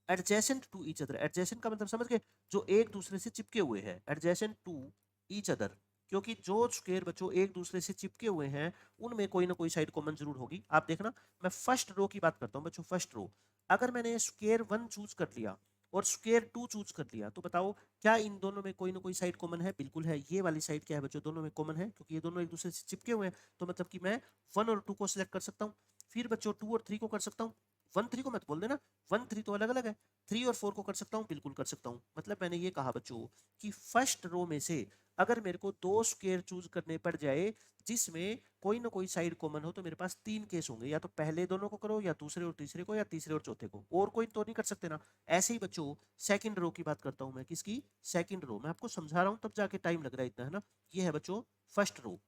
adjacent to each other. Adjacent का मतलब समझ गए, जो एक दूसरे से चिपके हुए हैं, एडजेसेंट टू ईच अदर। क्योंकि जो स्क्वायर बच्चों एक दूसरे से चिपके हुए हैं उनमें कोई ना कोई साइड कॉमन जरूर होगी। आप देखना मैं फर्स्ट रो की बात करता हूँ बच्चों, फर्स्ट रो। अगर मैंने स्क्वायर 1 चूज कर लिया और स्क्वायर 2 चूज कर लिया, तो बताओ क्या इन दोनों में कोई ना कोई साइड कॉमन है? बिल्कुल है, ये वाली साइड क्या है बच्चों, दोनों में कॉमन है क्योंकि ये दोनों एक दूसरे से चिपके हुए हैं। तो मतलब कि मैं 1 और 2 को सिलेक्ट कर सकता हूँ। फिर बच्चों 2 और 3 को कर सकता हूँ। 1 3 को मत बोल देना, 1 3 तो अलग अलग है। 3 और 4 को कर सकता हूँ, बिल्कुल कर सकता हूँ। मतलब मैंने ये कहा बच्चों कि फर्स्ट रो में से अगर मेरे को 2 स्क्वायर चूज करने पड़ जाए जिसमें कोई ना कोई साइड कॉमन हो, तो मेरे पास 3 केस होंगे, या तो पहले दोनों को करो, या दूसरे और तीसरे को, या तीसरे और चौथे को, और कोई तो नहीं कर सकते ना। ऐसे ही बच्चों सेकंड रो की बात करता हूं मैं, किसकी? Second row. मैं आपको समझा रहा हूं तब जाके टाइम लग रहा है इतना, है ना। ये है बच्चों फर्स्ट रो।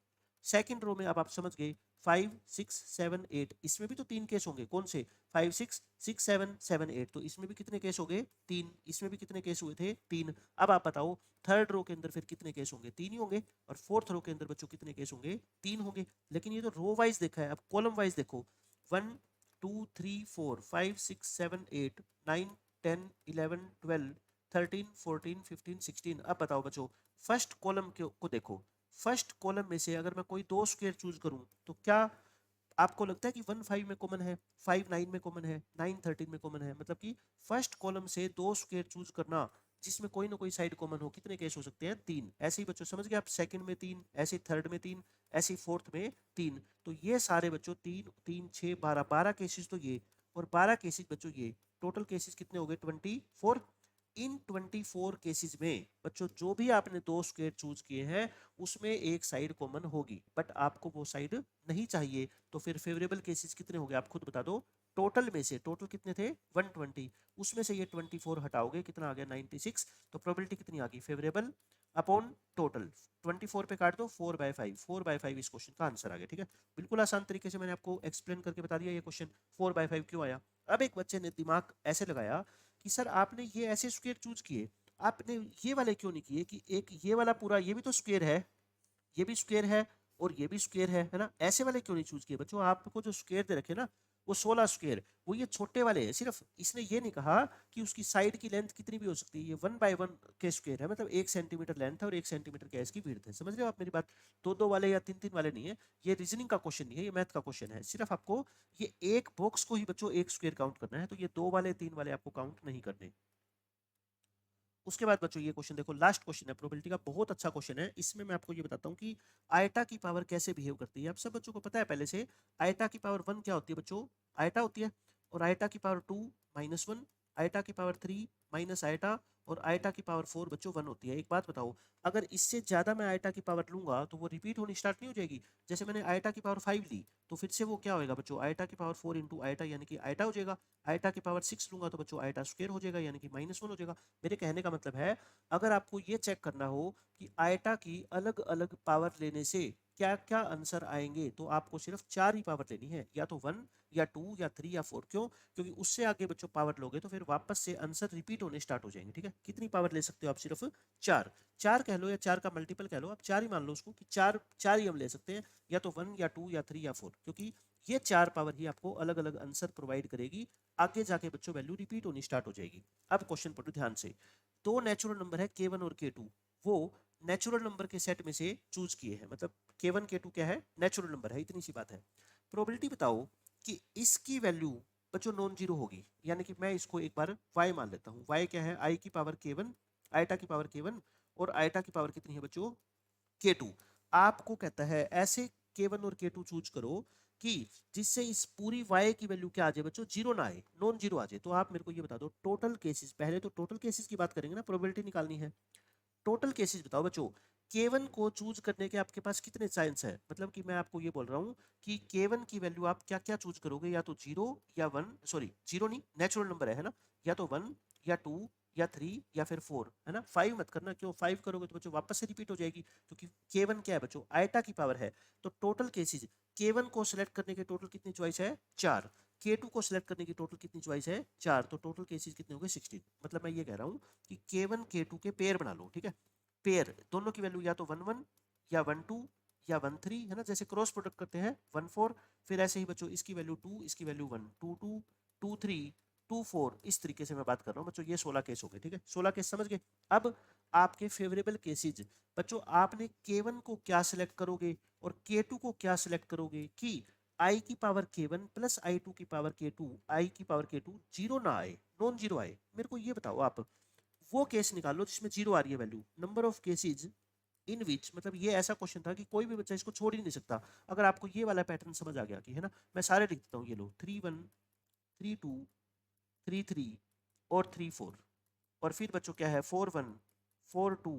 सेकंड रो में अब आप समझ गए 5 6 7 8, इसमें भी तो 3 केस होंगे। कौन से? 5 6 6 7 7 8, तो इसमें भी कितने केस हो गए? 3। इसमें भी कितने केस हुए थे? 3। अब आप बताओ थर्ड रो के अंदर फिर कितने केस होंगे? 3 ही होंगे। और फोर्थ रो के अंदर बच्चों कितने केस होंगे? 3 होंगे। लेकिन ये तो रो वाइज देखा है, अब कॉलम वाइज देखो। 1 2 3 4 5 6 7 8 9 10 11 12 13 14 15 16। अब बताओ बच्चों फर्स्ट कॉलम को देखो। फर्स्ट कॉलम में से अगर मैं कोई 2 स्क्वायर चूज करूं तो क्या आपको लगता है कि 1 5 में कॉमन है, 5 9 में कॉमन है, 9 13 में कॉमन है? मतलब कि फर्स्ट कॉलम से 2 स्क्वायर चूज करना जिसमें कोई ना कोई साइड कॉमन हो, कितने केस हो सकते हैं? 3। ऐसे ही बच्चों समझ गए आप, सेकंड में 3, ऐसे थर्ड में 3, ऐसे फोर्थ में 3। तो ये सारे बच्चों 3 3 6 12 12 केसेस तो ये, और 12 केसेस बच्चों ये, टोटल केसेस कितने हो गए? 24। इन 24 केसेस में बच्चों जो भी आपने 2 स्क्वायर चूज किए हैं उसमें एक साइड कॉमन होगी, बट आपको वो साइड नहीं चाहिए। तो फिर फेवरेबल केसेस कितने हो गए आप खुद बता दो। टोटल में से, टोटल कितने थे? 120, उसमें से ये 24 हटाओगे, कितना आ गया? 96। तो प्रोबेबिलिटी कितनी आ गई? Favourable upon total. 24 पे काट दो, 4/5, 4/5 इस क्वेश्चन का आंसर आ गया। ठीक है, बिल्कुल आसान तरीके से मैंने आपको एक्सप्लेन करके बता दिया ये क्वेश्चन 4/5 क्यों आया। अब एक बच्चे ने दिमाग ऐसे लगाया कि सर आपने ये ऐसे स्क्वायर चूज किए, आपने ये वाले क्यों नहीं किए कि एक ये वाला पूरा, ये भी तो स्क्वायर है, ये भी स्क्वायर है, और ये भी स्क्वायर है ना, ऐसे वाले क्यों नहीं चूज किए? बच्चों आपको जो स्क्वायर दे रखे ना वो 16 स्क्वायर, वो ये छोटे वाले हैं। सिर्फ इसने ये नहीं कहा कि उसकी साइड की लेंथ कितनी भी हो सकती है, ये 1/1 के स्क्वायर है, मतलब 1 सेंटीमीटर लेंथ है और 1 सेंटीमीटर क्या इसकी विड्थ है। समझ रहे हो आप मेरी बात? दो दो वाले या तीन तीन वाले नहीं है, ये रीजनिंग का क्वेश्चन नहीं है, ये मैथ का क्वेश्चन है। सिर्फ आपको ये एक बॉक्स को ही बच्चों एक स्क्वायर काउंट करना है, तो ये 2 वाले 3 वाले आपको काउंट नहीं करने। उसके बाद बच्चों ये क्वेश्चन देखो, लास्ट क्वेश्चन है प्रोबेबिलिटी का, बहुत अच्छा क्वेश्चन है। इसमें मैं आपको ये बताता हूँ कि आयटा की पावर कैसे बिहेव करती है। आप सब बच्चों को पता है पहले से, आयटा की पावर 1 क्या होती है बच्चों? आयटा होती है। और आयटा की पावर 2 -1, आयटा की पावर 3 माइनस आयटा, और आयटा की पावर 4 बच्चों 1 होती है। एक बात बताओ, अगर इससे ज्यादा मैं आयटा की पावर लूंगा तो वो रिपीट होनी स्टार्ट नहीं हो जाएगी? जैसे मैंने आयटा की पावर 5 ली, तो फिर से वो क्या होएगा बच्चों? आयटा की पावर 4 इंटू आयटा, यानी कि आयटा हो जाएगा। आयटा की पावर 6 लूंगा तो बच्चों आयटा स्क्वायर हो जाएगा, यानी कि -1 हो जाएगा। मेरे कहने का मतलब है, अगर आपको ये चेक करना हो कि आयटा की अलग अलग पावर लेने से क्या क्या आंसर आएंगे, तो आपको सिर्फ 4 ही पावर लेनी है, या तो 1 या 2 या 3 या 4। क्यों? क्योंकि उससे आगे बच्चों पावर लोगे तो फिर वापस से आंसर रिपीट होने स्टार्ट हो जाएंगे। ठीक है, कितनी पावर ले सकते हो आप? सिर्फ 4। 4 कह लो या 4 का मल्टीपल कह लो, आप 4 ही मान लो उसको, कि 4 4 ही हम ले सकते हैं, या तो 1 या 2 या 3 या 4, क्योंकि ये 4 पावर ही आपको अलग अलग आंसर प्रोवाइड करेगी। आगे जाके बच्चों वैल्यू रिपीट होनी स्टार्ट हो जाएगी। अब क्वेश्चन पढ़ो ध्यान से। दो नेचुरल नंबर है K1 और K2, वो नेचुरल नंबर के सेट में से चूज किए हैं। मतलब K1 K2 क्या है? नेचुरल नंबर है, इतनी सी बात है। प्रोबेबिलिटी बताओ कि इसकी वैल्यू बच्चों नॉन जीरो होगी, यानी कि मैं इसको एक बार y मान लेता हूँ। y क्या है? i की पावर K1, आयटा की पावर K1, और आयटा की पावर कितनी है बच्चों? K2। आपको कहता है ऐसे K1 और K2 चूज करो कि जिससे इस पूरी y की वैल्यू क्या आ जाए बच्चों? जीरो ना आए, नॉन जीरो आ जाए। तो आप मेरे को ये बता दो टोटल केसेस, पहले तो टोटल केसेस की बात करेंगे ना, प्रोबेबिलिटी निकालनी है। टोटल केसेस बताओ बच्चों, K1 को चूज करने के आपके पास कितने चांस है? मतलब कि मैं आपको ये बोल रहा हूँ कि K1 की वैल्यू आप क्या क्या चूज करोगे, या तो 0 या 1, सॉरी 0 नहीं, नेचुरल नंबर है ना, या तो 1 या 2 या 3 या फिर 4, है ना। 5 मत करना, क्यों? 5 करोगे तो बच्चों वापस से रिपीट हो जाएगी, क्योंकि K1 क्या है बच्चों? आयटा की पावर है। तो टोटल केसेस, K1 को सिलेक्ट करने के टोटल कितनी चॉइस है? 4। K2 को सिलेक्ट करने की टोटल कितनी चॉइस है? 4। तो टोटल केसेस कितने हो गए? 16। मतलब मैं ये कह रहा हूँ कि K1 K2 के पेयर बना लो। ठीक है, पेयर, दोनों की वैल्यू या तो 1 1 या 1 2 या 1 3, है ना, जैसे क्रॉस प्रोडक्ट करते हैं 1 4। फिर ऐसे ही बच्चों इसकी वैल्यू 2, इसकी वैल्यू 1 2 2 2 3 2 4, इस तरीके से मैं बात कर रहा हूँ बच्चों। ये 16 केस हो गए। ठीक है, 16 केस समझ गए। अब आपके फेवरेबल केसेज बच्चों, आपने K1 को क्या सिलेक्ट करोगे और K2 को क्या सिलेक्ट करोगे कि आई की power k1 plus i two की पावर k2 आई की पावर k2 जीरो ना आए, नॉन जीरो आए। मेरे को ये बताओ आप, वो केस निकालो जिसमें जीरो आ रही है value. Number of cases in which, मतलब ये ऐसा क्वेश्चन था कि कोई भी बच्चा इसको छोड़ ही नहीं सकता। अगर आपको ये वाला पैटर्न समझ आ गया कि है ना, मैं सारे लिख देता हूँ, ये लो 3 1 3 2 3 3 और 3 4, और फिर बच्चों क्या है 4 1 4 2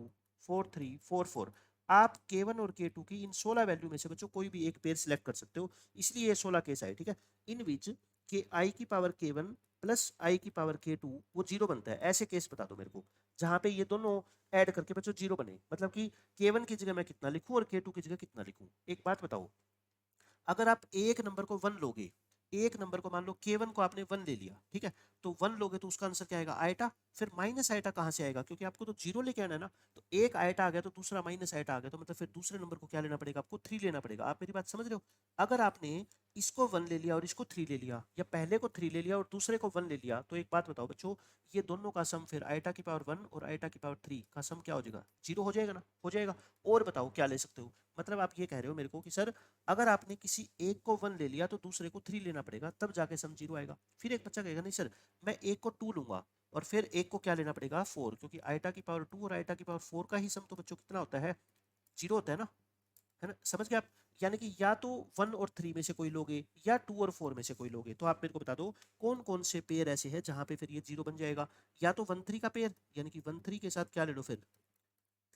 4 3 4 4। आप k1 और k2 की इन 16 वैल्यू में से बच्चों कोई भी एक पेयर सिलेक्ट कर सकते हो, इसलिए ये 16 केस आए, ठीक है। इन विच के आई की पावर k1 प्लस आई की पावर k2 वो जीरो बनता है, ऐसे केस बता दो मेरे को जहां पे ये दोनों ऐड करके बच्चों जीरो बने, मतलब कि k1 की जगह मैं कितना लिखूं और k2 की जगह कितना लिखूं। एक बात बताओ, अगर आप एक नंबर को वन लोगे, एक नंबर को मान लो k1 को आपने वन ले लिया, ठीक है, तो वन लोगे तो उसका आंसर क्या आएगा आयटा। फिर माइनस आयटा कहाँ से आएगा, क्योंकि आपको तो जीरो लेके आना है ना, तो एक आयटा आ गया तो दूसरा माइनस आयटा आ गया, तो मतलब फिर दूसरे नंबर को क्या लेना पड़ेगा आपको, थ्री लेना पड़ेगा। आप मेरी बात समझ रहे हो। अगर आपने इसको वन ले लिया और इसको थ्री ले लिया, या पहले को थ्री ले लिया और दूसरे को वन ले लिया, तो एक बात बताओ बच्चों, ये दोनों का सम फिर आयटा की पावर वन और आयटा की पावर थ्री का सम क्या हो जाएगा, जीरो हो जाएगा ना, हो जाएगा। और बताओ क्या ले सकते हो, मतलब आप ये कह रहे हो मेरे को कि सर अगर आपने किसी एक को वन ले लिया तो दूसरे को थ्री लेना पड़ेगा, तब जाके सम जीरो आएगा। फिर एक बच्चा कहेगा नहीं सर मैं एक को टू लूंगा और फिर एक को क्या लेना पड़ेगा फोर, क्योंकि आयटा की पावर टू और आयटा की पावर फोर का ही सम तो बच्चों कितना होता है, जीरो होता है ना, समझ गए आप। यानी कि या तो वन और थ्री में से कोई लोगे या टू और फोर में से कोई लोगे, तो आप मेरे को बता दो कौन कौन से पेयर ऐसे हैं जहां पे फिर ये जीरो बन जाएगा। या तो वन थ्री का पेयर, यानी कि वन थ्री के साथ क्या ले लो फिर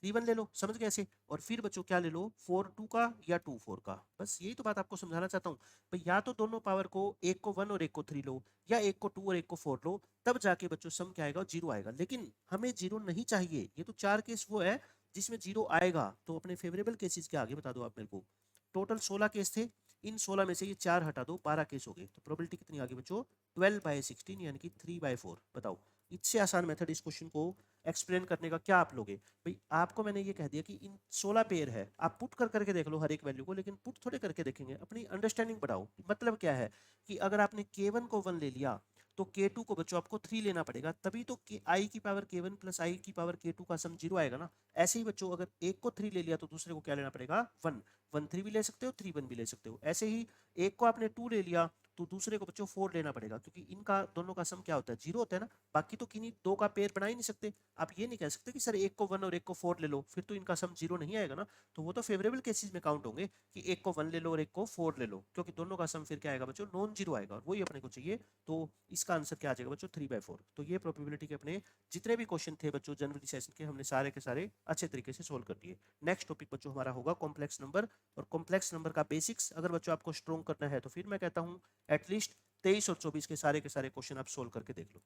थ्री वन ले लो, समझ गए ऐसे। और फिर बच्चों क्या ले लो फोर टू का या टू फोर का, बस यही तो बात आपको समझाना चाहता हूँ भाई। या तो दोनों पावर को, एक को वन और एक को थ्री लो, या एक को टू और एक को फोर लो, तब जाके बच्चों सम क्या आएगा, जीरो आएगा। लेकिन हमें जीरो नहीं चाहिए, ये तो चार केस वो है जिसमें जीरो आएगा। तो अपने फेवरेबल केसेस के आगे बता दो आप मेरे को। टोटल 16 केस थे, इन 16 में से ये चार हटा दो, 12 केस हो गए, तो प्रोबेबिलिटी कितनी आ गई बच्चों 12/16, यानी कि 3/4। बताओ इससे आसान मेथड इस क्वेश्चन को एक्सप्लेन करने का क्या आप लोगे। भाई आपको मैंने ये कह दिया कि इन 16 पेयर है, आप पुट कर करके देख लो हर एक वैल्यू को, लेकिन पुट थोड़े करके देखेंगे, अपनी अंडरस्टैंडिंग बढ़ाओ। मतलब क्या है कि अगर आपने k1 को 1 ले लिया तो k2 को बच्चों आपको 3 लेना पड़ेगा, तभी तो आई की पावर k1 प्लस आई की पावर k2 का सम जीरो आएगा ना। ऐसे ही बच्चों अगर एक को 3 ले लिया तो दूसरे को क्या लेना पड़ेगा 1, 1 3 भी ले सकते हो, 3 1 भी ले सकते हो। ऐसे ही एक को आपने 2 ले लिया तो दूसरे को बच्चों 4 लेना पड़ेगा, क्योंकि इनका दोनों का सम क्या होता है जीरो होता है ना। बाकी तो किन्हीं दो का पेयर बना ही नहीं सकते। आप ये नहीं कह सकते कि सर एक को 1 और एक को 4 ले लो, फिर तो इनका सम जीरो नहीं आएगा ना। तो वो तो फेवरेबल केसेस में काउंट होंगे कि एक को 1 ले लो और एक को 4 ले लो, क्योंकि दोनों का सम फिर क्या आएगा बच्चों नॉन जीरो आएगा, और वही अपने को चाहिए। तो इसका आंसर क्या आ जाएगा बच्चों 3/4। तो ये प्रोबेबिलिटी के अपने जितने भी क्वेश्चन थे बच्चों जनवरी सेशन के, हमने सारे के सारे अच्छे तरीके से सोल्व कर दिए। नेक्स्ट टॉपिक बच्चों हमारा होगा कॉम्प्लेक्स नंबर, और कॉम्प्लेक्स नंबर का बेसिक्स अगर बच्चों आपको स्ट्रॉन्ग करना है तो फिर मैं कहता हूँ एटलीस्ट 23 और 24 के सारे क्वेश्चन आप सोल्व करके देख लो।